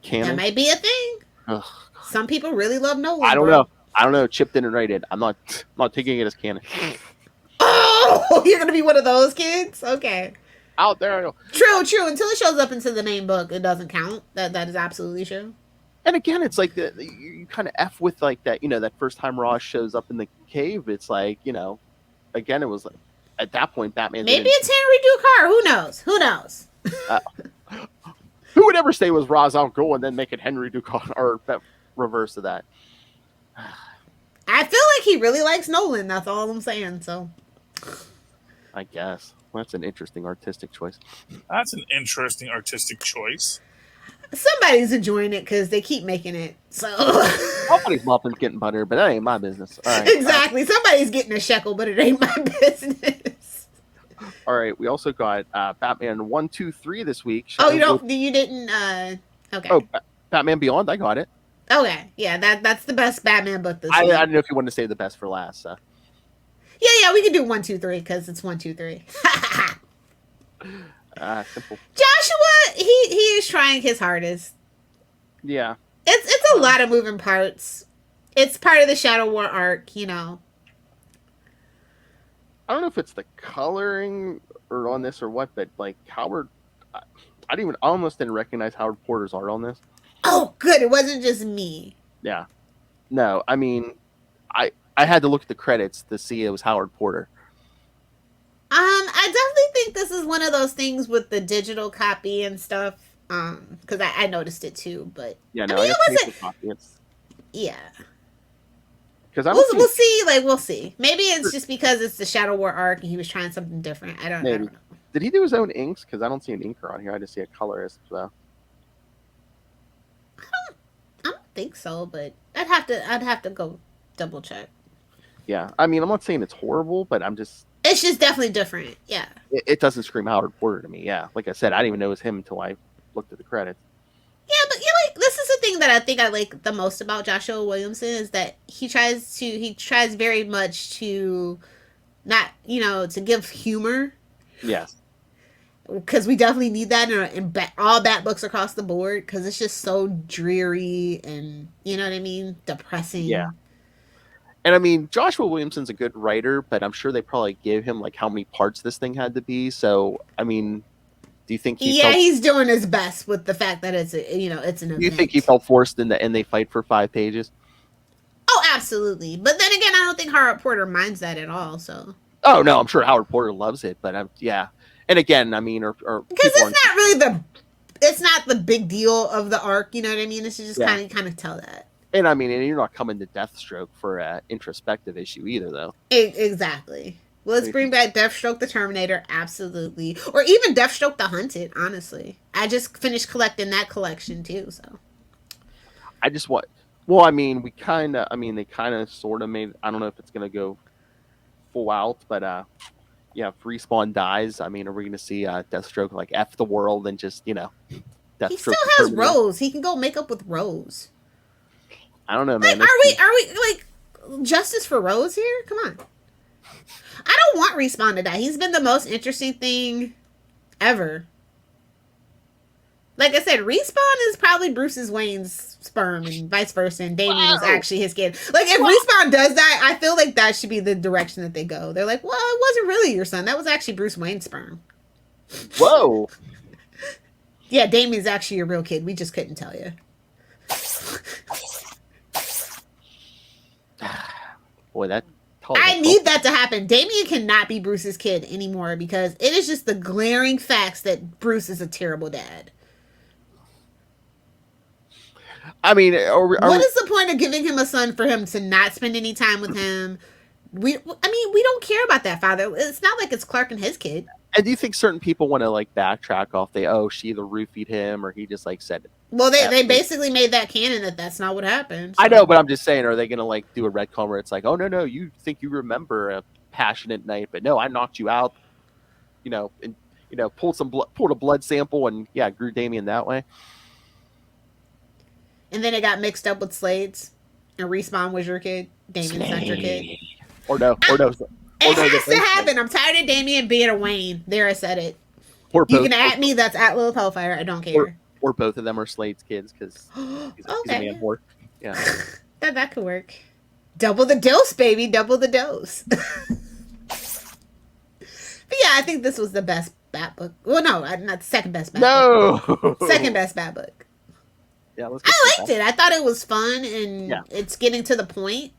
canon? That might be a thing. Ugh. Some people really love Nolan. I don't know. Chip didn't write it. I'm not taking it as canon. Oh, you're going to be one of those kids? Okay. Out there. True. Until it shows up into the main book, it doesn't count. That is absolutely true. And again, it's like you kind of F with like that, that first time Ross shows up in the cave. It's like, again, it was like, at that point, Batman. Maybe it's Henry Ducar. Who knows? Who would ever say it was Ra's al Ghul and then make it Henry Ducar or reverse of that? I feel like he really likes Nolan. That's all I'm saying. So, I guess. Well, that's an interesting artistic choice. That's an interesting artistic choice. Somebody's enjoying it because they keep making it. So somebody's muffin's getting butter, but that ain't my business. All right. Exactly. Somebody's getting a shekel, but it ain't my business. All right. We also got Batman 1, 2, 3 this week. You didn't. Okay. Oh, Batman Beyond. I got it. Okay. Yeah. That's the best Batman book this week. I don't know if you want to save the best for last. So. Yeah. We can do 1, 2, 3 because it's 1, 2, 3. Simple. Joshua, he is trying his hardest. Yeah. It's a lot of moving parts. It's part of the Shadow War arc, I don't know if it's the coloring or on this or what, but like Howard, I almost didn't recognize Howard Porter's art on this. Oh, good. It wasn't just me. Yeah. No, I mean, I had to look at the credits to see it was Howard Porter. I definitely think this is one of those things with the digital copy and stuff. Because I noticed it too, but yeah, no, I mean, it wasn't. Yeah. Because we'll see. Like, we'll see. Maybe it's just because it's the Shadow War arc and he was trying something different. I don't know. Did he do his own inks? Because I don't see an inker on here. I just see a colorist. So. I don't think so, but I'd have to go double check. Yeah, I mean, I'm not saying it's horrible, but I'm just It's just definitely different. Yeah. It doesn't scream Howard Porter to me. Yeah, like I said, I didn't even know it was him until I looked at the credits. Yeah, but like this is the thing that I think I like the most about Joshua Williamson is that he tries very much to not to give humor. Yes. Because we definitely need that in all Bat books across the board, because it's just so dreary and, you know what I mean, depressing. Yeah. And I mean, Joshua Williamson's a good writer, but I'm sure they probably gave him like how many parts this thing had to be. So, I mean, do you think he's doing his best with the fact that it's it's an event. Do you think he felt forced and they fight for 5 pages? Oh, absolutely. But then again, I don't think Howard Porter minds that at all. So. Oh no, I'm sure Howard Porter loves it, but yeah. And again, I mean, or because it's not really it's not the big deal of the arc, you know what I mean? It's just kind of tell that. And I mean, and you're not coming to Deathstroke for an introspective issue either, though. Exactly. Well, let's bring back Deathstroke the Terminator, absolutely, or even Deathstroke the Hunted. Honestly, I just finished collecting that collection too, so. I just want. Well, I mean, they kind of sort of made. I don't know if it's gonna go full out, but yeah, if Respawn dies, I mean, are we going to see Deathstroke like F the world and just, Deathstroke? He still has Rose. He can go make up with Rose. I don't know, man. Like, are we like justice for Rose here? Come on. I don't want Respawn to die. He's been the most interesting thing ever. Like I said, Respawn is probably Bruce's Wayne's sperm and vice versa, and Damien is actually his kid. Like, if Respawn does die, I feel like that should be the direction that they go. They're like, well, it wasn't really your son. That was actually Bruce Wayne's sperm. Whoa. Yeah, Damien's actually your real kid. We just couldn't tell you. Boy, that... I need that to happen. Damien cannot be Bruce's kid anymore because it is just the glaring facts that Bruce is a terrible dad. I mean, what is the point of giving him a son for him to not spend any time with him? We don't care about that father. It's not like it's Clark and his kid. And do you think certain people want to like backtrack off she either roofied him or he just like said it? Well, they basically made that canon that that's not what happened. So. I know, but I'm just saying, are they going to like do a retcon where it's like, oh no, you think you remember a passionate night, but no, I knocked you out, and pulled a blood sample and grew Damien that way. And then it got mixed up with Slade's, and Respawn was your kid. Damien's not your kid. Or no. It has to happen. I'm tired of Damien being a Wayne. There, I said it. You can at me. That's at Lilith Hellfire. I don't care. Or both of them are Slade's kids because he's a man whore. Yeah. that could work. Double the dose, baby. Double the dose. But yeah, I think this was the best Bat book. Well, no, not the second best Bat book. Second best Bat book. Yeah, I liked it. I thought it was fun and it's getting to the point.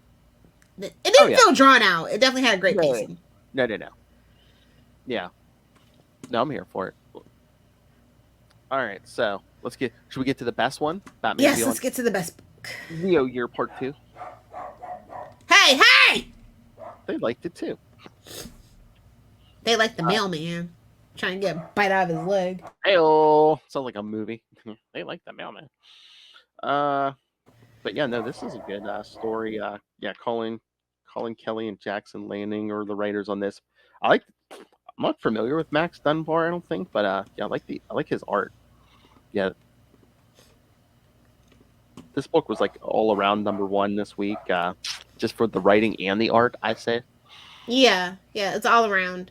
It didn't feel drawn out. It definitely had great pacing. No. Yeah. No, I'm here for it. All right, so should we get to the best one? Batman Yes, Beyond? let's get to the best book. Leo Year Part 2. Hey! They liked it too. They liked the mailman. Trying to get a bite out of his leg. Hey-oh. Sounds like a movie. They like the mailman. But yeah, no, this is a good story. Colin Kelly and Jackson Lanning are the writers on this. I'm not familiar with Max Dunbar, I don't think, but I like his art. Yeah. This book was like all around #1 this week, just for the writing and the art, I say. Yeah, it's all around.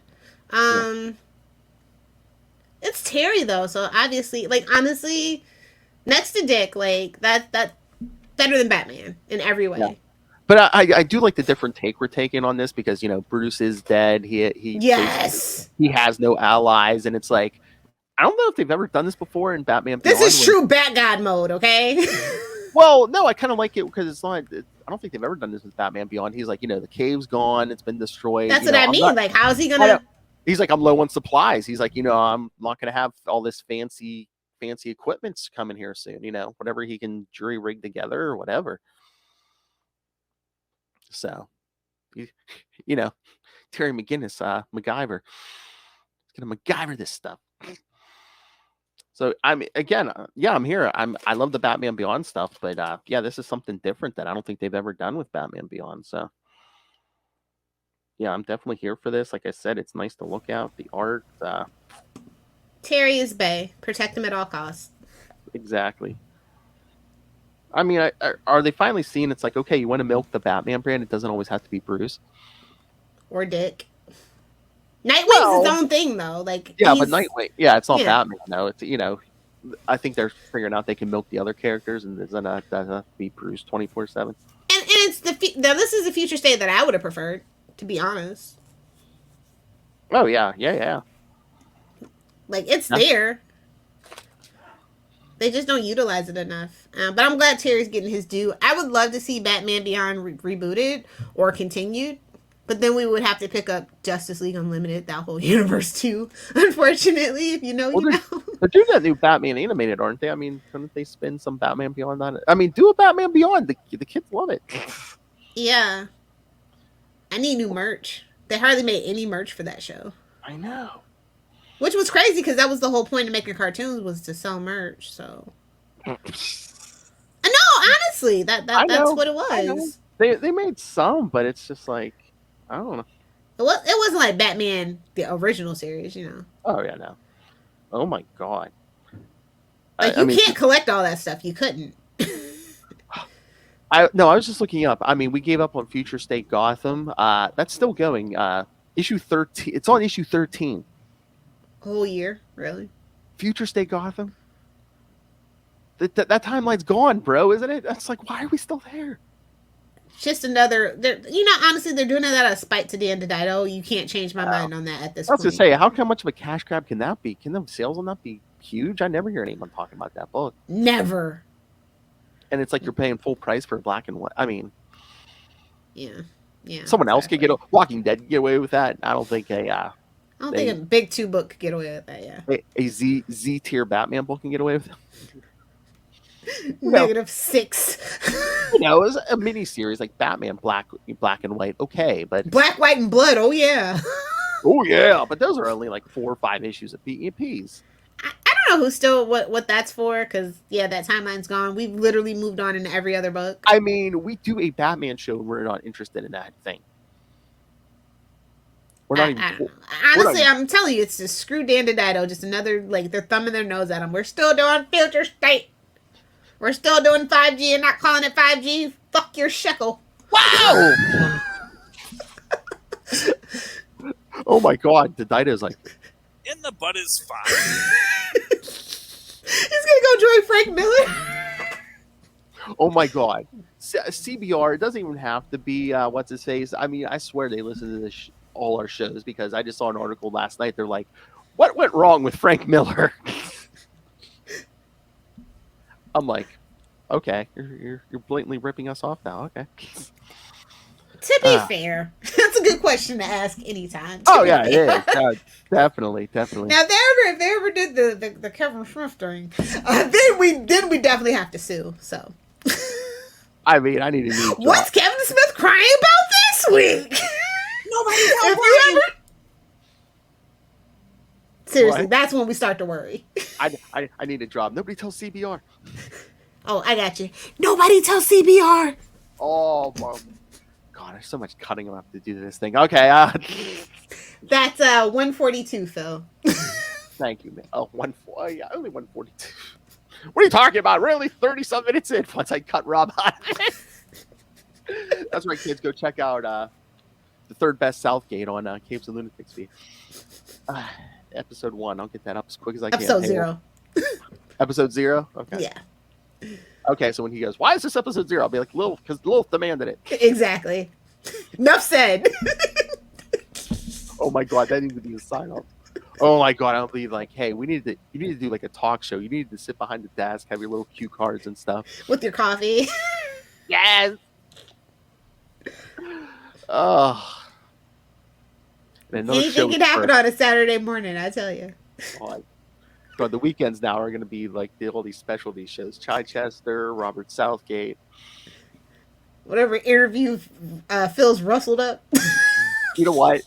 It's Terry though, so obviously, like, honestly, next to Dick, like that better than Batman in every way. Yeah. But I do like the different take we're taking on this because Bruce is dead. He has no allies, and it's like I don't know if they've ever done this before in Batman Beyond. This is true Bat God mode, okay? Well, no, I kind of like it because it's not. I don't think they've ever done this with Batman Beyond. He's like, the cave's gone, it's been destroyed. That's what I mean. Like, how's he gonna? He's like, I'm low on supplies. He's like, I'm not gonna have all this fancy equipment's coming here soon. Whatever he can jury rig together or whatever. So, Terry McGinnis, MacGyver. He's gonna MacGyver this stuff. So I'm here. I love the Batman Beyond stuff, but this is something different that I don't think they've ever done with Batman Beyond. So I'm definitely here for this. Like I said, it's nice to look at the art. Terry is Bay. Protect him at all costs. Exactly. I mean, are they finally seeing it's like, okay, you want to milk the Batman brand? It doesn't always have to be Bruce. Or Dick. Nightwing's his own thing, though. Like, yeah, but Nightwing, it's not Yeah. Batman. No, it's I think they're figuring out they can milk the other characters, and it doesn't have to be Bruce 24/7. And it's now this is the future state that I would have preferred, to be honest. Oh yeah. Like, it's Yeah. there. They just don't utilize it enough. But I'm glad Terry's getting his due. I would love to see Batman Beyond rebooted or continued. But then we would have to pick up Justice League Unlimited, that whole universe too. Unfortunately, if you know, you know. They're doing that new Batman animated, aren't they? I mean, couldn't they spin some Batman Beyond on it? I mean, do a Batman Beyond. The kids love it. Yeah. I need new merch. They hardly made any merch for that show. I know. Which was crazy because that was the whole point of making cartoons was to sell merch. So, no, honestly, that's what it was. They made some, but it's just like, I don't know. It wasn't like Batman the original series, you know. Oh yeah, no. Oh my god. Like you can't collect all that stuff. You couldn't. I was just looking up. I mean, we gave up on Future State Gotham. That's still going. Issue 13. It's on issue 13. Whole year, really? Future State Gotham. That timeline's gone, bro, isn't it? That's like, why are we still there? Just another. Honestly, they're doing it out of spite to Dan DiDio. You can't change my mind on that at this point. I was gonna say, how much of a cash grab can that be? Can the sales on that be huge? I never hear anyone talking about that book. Never. And it's like you're paying full price for black and white. I mean, yeah. Someone else could Walking Dead could get away with that. I don't think I don't think a big 2 book could get away with that. Yeah. A Z tier Batman book can get away with it. -6. It was a mini series like Batman Black and White. Okay, but Black, White, and Blood. Oh yeah. Oh yeah, but those are only like 4 or 5 issues of PEPs. I don't know who's still what that's for because that timeline's gone. We've literally moved on into every other book. I mean, we do a Batman show. We're not interested in that thing. We're not even. I don't know. Honestly, I'm telling you, it's just screw Dan DiDio. Just another they're thumbing their nose at him. We're still doing Future State. We're still doing 5G and not calling it 5G. Fuck your shekel. Wow. Oh my god, DiDio's like. In the butt is fine. He's gonna go join Frank Miller. Oh my god, CBR. It doesn't even have to be what's his face. I mean, I swear they listen to this all our shows because I just saw an article last night. They're like, "What went wrong with Frank Miller?" I'm like, okay, you're blatantly ripping us off now. Okay. To be fair, that's a good question to ask anytime. Oh yeah, it is. Definitely. Now, if they ever did the Kevin Smith thing, then we definitely have to sue. So, I mean, I need a new job. What's Kevin Smith crying about this week? Nobody's If you ever seriously, What? that's when we start to worry. I need a job. Nobody tells CBR. Oh, I got you. Nobody tells CBR. Oh, well, God, there's so much cutting I have to do to this thing. Okay, That's 142, Phil. thank you, man. Oh, yeah, only 142. What are you talking about? Really? 30-some minutes in once I cut Rob out of it. That's right, kids. Go check out the third best Southgate on Capes and Lunatics feed. Episode 1. I'll get that up as quick as I can. Episode 0. Episode 0? Okay. Yeah. Okay, so when he goes, why is this episode 0? I'll be like, because Lilith demanded it. Exactly. Enough said. Oh my god, that needs to be a sign off. Oh my god, I'll be like, hey, you need to do like a talk show. You need to sit behind the desk, have your little cue cards and stuff. With your coffee. Yes. Oh. Anything can happen on a Saturday morning, I tell you. God, the weekends now are going to be like all these specialty shows. Chichester, Robert Southgate. Whatever interview Phil's rustled up. You know what?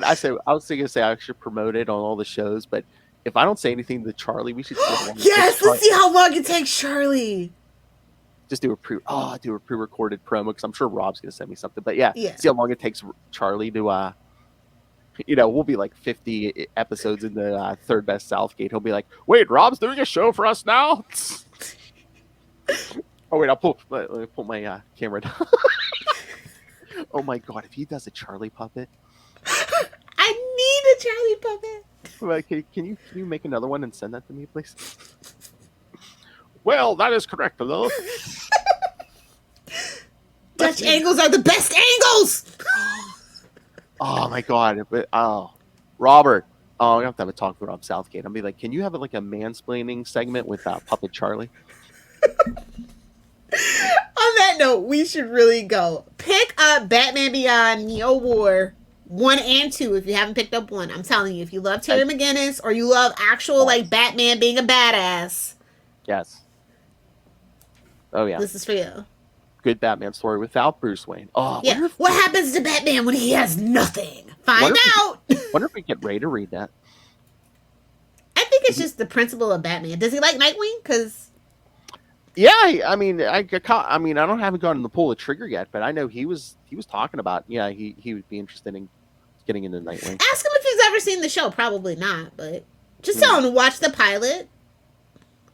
I was thinking to say I should promote it on all the shows, but if I don't say anything to Charlie, we should. Yes, let's see how long it takes Charlie. Just do a pre-recorded promo because I'm sure Rob's going to send me something. But yeah, Yeah. see how long it takes Charlie to we'll be like 50 episodes in the third best Southgate. He'll be like, "Wait, Rob's doing a show for us now." Oh wait, let me pull my camera down. Oh my god, if he does a Charlie puppet, I need a Charlie puppet. like, can you make another one and send that to me, please? Well, that is correct, Lilith. Dutch angles are the best angles. Oh my god! Robert. Oh, I have to have a talk with Rob Southgate. I'll be like, can you have like a mansplaining segment with Puppet Charlie? On that note, we should really go pick up Batman Beyond Neo War 1 and 2 if you haven't picked up 1. I'm telling you, if you love Terry McGinnis or you love actual like Batman being a badass, Yes. Oh yeah. this is for you. Good Batman story without Bruce Wayne. Oh Yeah. What happens to Batman when he has nothing? Find out. Wonder if we get Ray to read that. I think it's just the principle of Batman. Does he like Nightwing? Because Yeah, I mean, I haven't gotten to pull the trigger yet, but I know he was talking about he would be interested in getting into Nightwing. ask him if he's ever seen the show. Probably not, but just tell him to watch the pilot.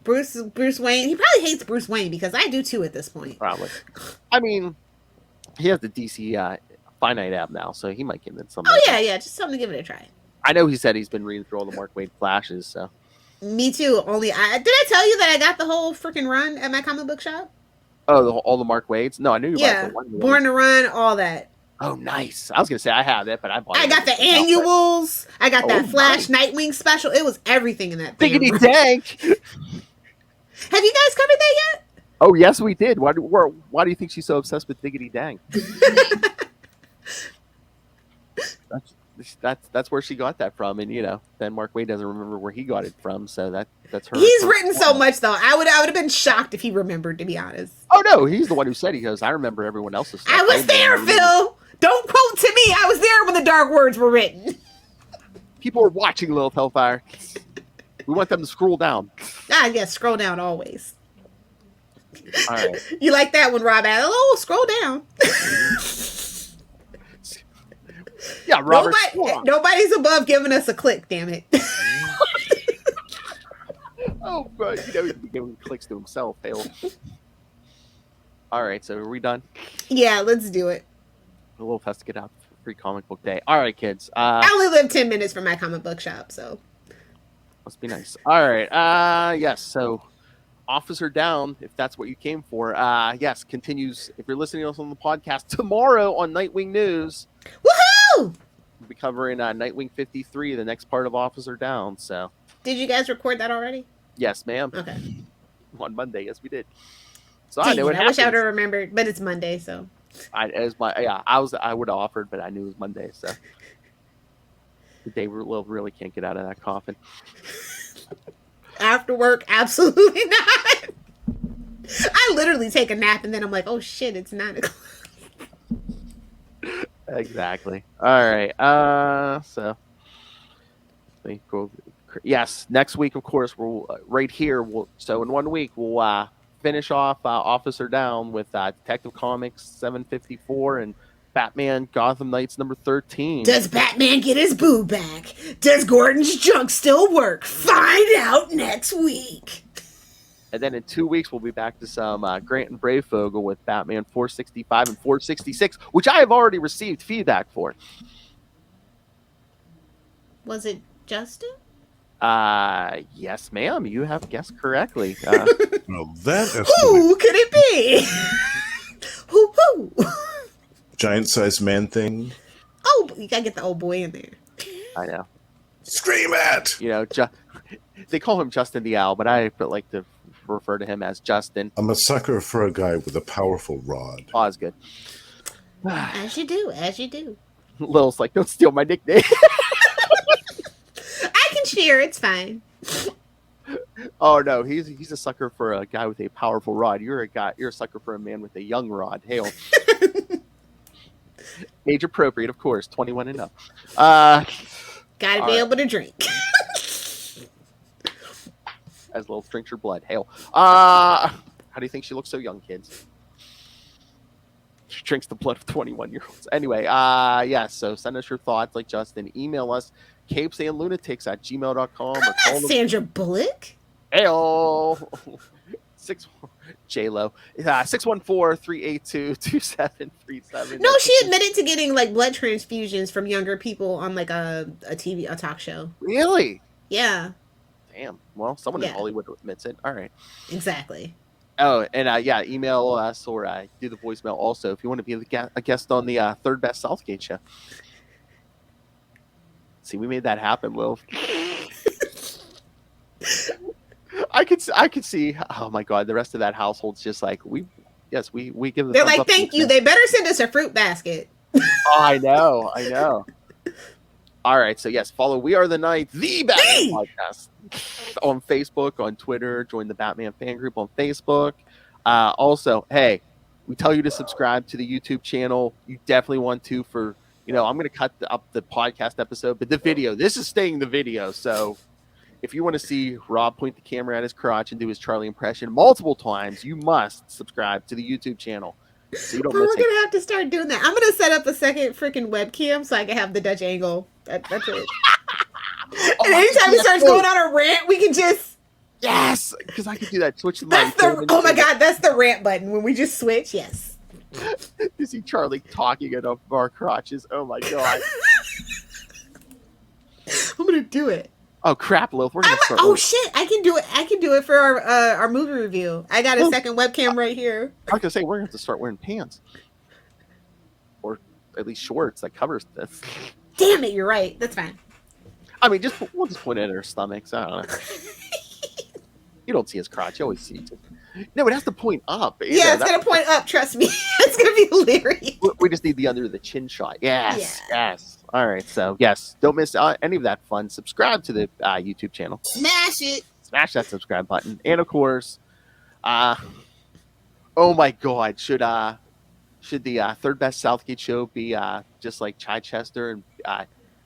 Bruce Wayne. He probably hates Bruce Wayne because I do too at this point. Probably. I mean, he has the DC Finite app now, so he might get into something. Oh yeah. Just tell him to give it a try. I know he said he's been reading through all the Mark Waid flashes, so. Me too. Only did I tell you that I got the whole freaking run at my comic book shop? Oh, all the Mark Waids? No, I knew you bought the one. Born to Run, all that. Oh, nice. I was gonna say I have it, but I bought it. I got the annuals. I got that Flash Nightwing special. It was everything in that thing. Diggity dank. Have you guys covered that yet? Oh yes, we did. Why do you think she's so obsessed with Diggity Dang? That's where she got that from, and then Mark Waid doesn't remember where he got it from, so that's her. He's written so much though. I would have been shocked if he remembered, to be honest. Oh no, he's the one who said, he goes, I remember everyone else's stuff. I was there, Phil. Don't quote to me. I was there when the dark words were written. People are watching Lilith Hellfire. We want them to scroll down. Yes, scroll down always. All right. You like that one, Rob? Oh, scroll down. Yeah, Robert. Nobody's above giving us a click, damn it. Oh, but he's giving clicks to himself. Hell. All right, so are we done? Yeah, let's do it. Lilith has to get out for free comic book day. All right, kids. I only live 10 minutes from my comic book shop, so. Must be nice. All right. Yes. So, Officer Down, if that's what you came for. Yes, continues. If you're listening to us on the podcast tomorrow on Nightwing News. Woohoo! We'll be covering Nightwing 53, the next part of Officer Down. So. Did you guys record that already? Yes, ma'am. Okay. On Monday, yes, we did. So Dang I know it. I wish I would have remembered, but it's Monday, so. I would have offered, but I knew it was Monday, so. The day really can't get out of that coffin. After work, absolutely not. I literally take a nap and then I'm like, oh shit, it's 9 o'clock. Exactly. All right. So. Yes, next week, of course, we'll right here. So in 1 week, we'll finish off Officer Down with Detective Comics 754 and Batman Gotham Knights number 13. Does Batman get his boo back? Does Gordon's junk still work? Find out next week. And then in 2 weeks, we'll be back to some Grant and Brayfogle with Batman 465 and 466, which I have already received feedback for. Was it Justin? Yes, ma'am. You have guessed correctly. Well, that Who could it be? Who? giant-sized man thing. Oh, you gotta get the old boy in there. I know. Scream at! They call him Justin the Owl, but I like to refer to him as Justin. I'm a sucker for a guy with a powerful rod. Oh, that's good. As you do. Lil's like, don't steal my nickname. I can cheer. It's fine. Oh no, he's a sucker for a guy with a powerful rod. You're a sucker for a man with a young rod. Hail. Age appropriate, of course, 21 and up. Gotta be able to drink. As Lil drinks your blood. Hail. How do you think she looks so young, kids? drinks the blood of 21-year-olds. Anyway, so send us your thoughts like Justin. Email us, CapesandLunatics@gmail.com. I'm not Sandra Bullock. Heyo. J-Lo. 614-382-2737. No, she admitted to getting like blood transfusions from younger people on like a talk show. Really? Yeah. Damn. Well, someone in Yeah. Hollywood admits it. All right. Exactly. Oh, and email us or do the voicemail also if you want to be a guest on the Third Best Southgate show. See, we made that happen, Will. I could see. Oh my God, the rest of that household's just like we give them. They're like, thank you. They better send us a fruit basket. Oh, I know. All right, so yes, follow We Are the Night, the Batman podcast on Facebook, on Twitter. Join the Batman fan group on Facebook. Also, hey, we tell you to subscribe to the YouTube channel. You definitely want to I'm going to cut up the podcast episode, but the video, this is staying the video. So if you want to see Rob point the camera at his crotch and do his Charlie impression multiple times, you must subscribe to the YouTube channel. So you don't We're miss going to have to start doing that. I'm going to set up a second freaking webcam so I can have the Dutch angle. That's it. And anytime he starts going on a rant, we can just... Yes, because I could do that. Switch the That's mic. oh my God, that's the rant button. When we just switch, yes. You see Charlie talking at our crotches. Oh my God. I'm going to do it. Oh crap, Lilith. We're going to start. Oh shit, I can do it. I can do it for our movie review. I got a second webcam right here. I was going to say, we're going to have to start wearing pants. Or at least shorts that covers this. Damn it, you're right. That's fine. I mean, we'll just put it in our stomachs. I don't know. You don't see his crotch. You always see it. No, it has to point up. Yeah, it's going to point up. Trust me. It's going to be hilarious. We just need the under the chin shot. Yes. All right. So, yes, don't miss any of that fun. Subscribe to the YouTube channel. Smash it. Smash that subscribe button. And, of course, oh, my God, should the Third Best Southgate show be just like Chichester? And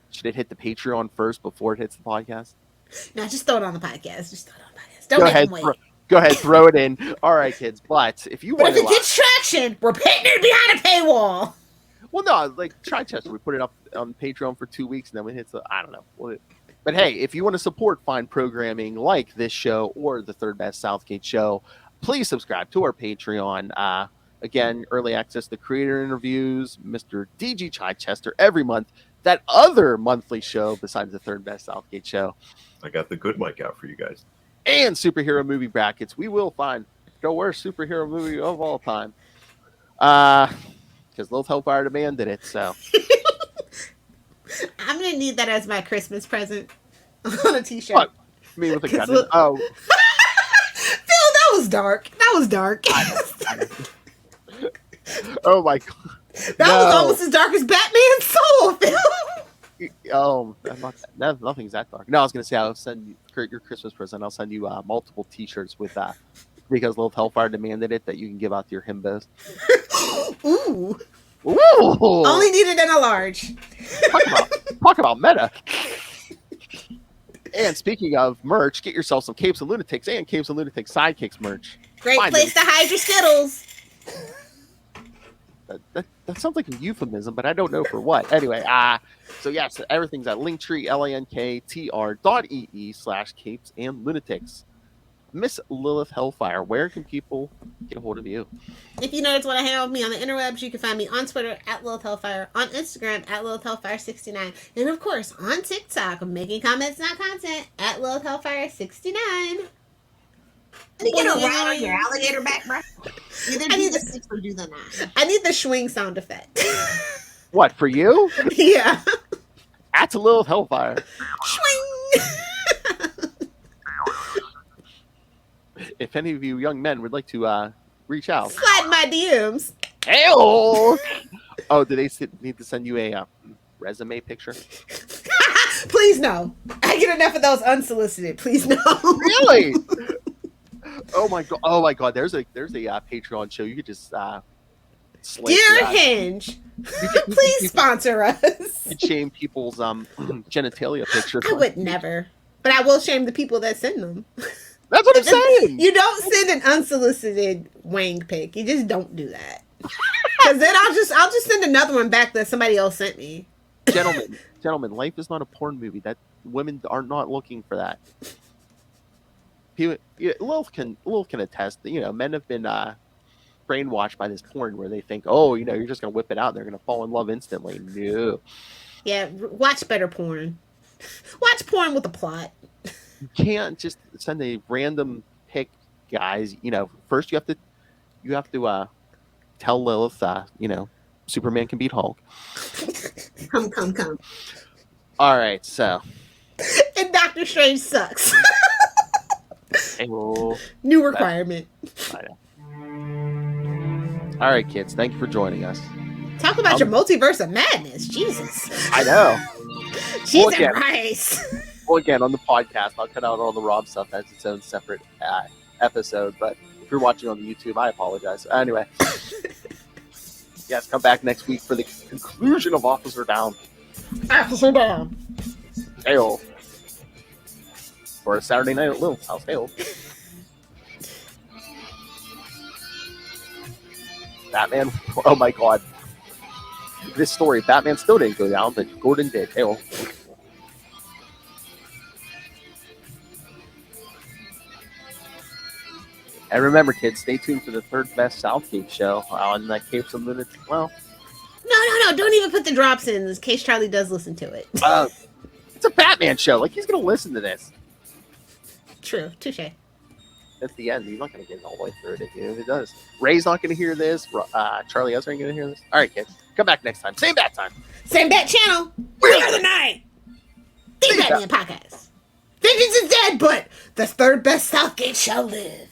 should it hit the Patreon first before it hits the podcast? No, just throw it on the podcast. Don't make them wait. Go ahead, throw it in. All right, kids. But if you want if it gets traction, we're putting it behind a paywall. Well, no, like Chichester, we put it up on Patreon for 2 weeks, and then we hit I don't know. But hey, if you want to support fine programming like this show or the Third Best Southgate show, please subscribe to our Patreon. Again, early access to creator interviews, Mr. DG Chichester every month. That other monthly show besides the Third Best Southgate show. I got the good mic out for you guys. And superhero movie brackets. We will find the worst superhero movie of all time. Because Lilith Hellfire demanded it, so. I'm going to need that as my Christmas present on a t-shirt. What? Me with a gun? Oh. Phil, that was dark. Oh, my God. That was almost as dark as Batman's soul, Phil. Oh, nothing's that dark. No, I was going to say, I'll send you your Christmas present. I'll send you multiple T-shirts with that because Lilith Hellfire demanded it that you can give out to your himbos. Ooh. Ooh. Only needed in a large. Talk about meta. And speaking of merch, get yourself some Capes and Lunatics and Capes and Lunatics Sidekicks merch. Great place to hide your Skittles. That sounds like a euphemism, but I don't know for what. Anyway, so yes, everything's at Linktree, linktr.ee/Capes and Lunatics. Miss Lilith Hellfire, where can people get a hold of you? If you nerds want to hang out with me on the interwebs, you can find me on Twitter at Lilith Hellfire, on Instagram at Lilith Hellfire69, and of course on TikTok, making comments, not content, at Lilith Hellfire69. Can you get a ride on your alligator back, bro? Either do the 6 or do the 9. I need the swing sound effect. What, for you? Yeah. That's a Lilith Hellfire. Swing! If any of you young men would like to reach out. Slide my DMs. Hey-oh! Oh, do they need to send you a resume picture? Please no. I get enough of those unsolicited. Please no. Really? Oh my god! There's a Patreon show. You could just Dear Hinge, please sponsor us. You shame people's genitalia pictures. I would never, but I will shame the people that send them. That's what I'm saying. You don't send an unsolicited wang pic. You just don't do that. Because then I'll just send another one back that somebody else sent me. Gentlemen, life is not a porn movie. That women are not looking for that. Lilith can attest that, men have been brainwashed by this porn where they think, oh, you're just gonna whip it out and they're gonna fall in love instantly. No. Yeah, watch better porn. Watch porn with a plot. You can't just send a random pick, guys. First you have to tell Lilith, Superman can beat Hulk. Come. All right, so. And Doctor Strange sucks. Hey, well, New requirement. I know. All right, kids. Thank you for joining us. Talk about your multiverse of madness. Jesus. I know. Jesus Christ. Well, again, on the podcast, I'll cut out all the Rob stuff as its own separate episode. But if you're watching on the YouTube, I apologize. Anyway. Yes, come back next week for the conclusion of Officer Down. Officer Down. Hail. For a Saturday night at Lilith's house. Hail. Batman. Oh my God. This story, Batman still didn't go down, but Gordon did. Hail. And remember, kids, stay tuned for the third best Southgate show on the Capes and Lunatics. Well, no, don't even put the drops in case Charlie does listen to it. It's a Batman show. Like, he's going to listen to this. True. Touche. That's the end. He's not going to get it all the way through it if it does. Ray's not going to hear this. Charlie Ezra ain't going to hear this. All right, kids. Come back next time. Same bat time. Same bat channel. We are the night. The Batman Podcast. Vengeance is dead, but the third best Southgate shall live.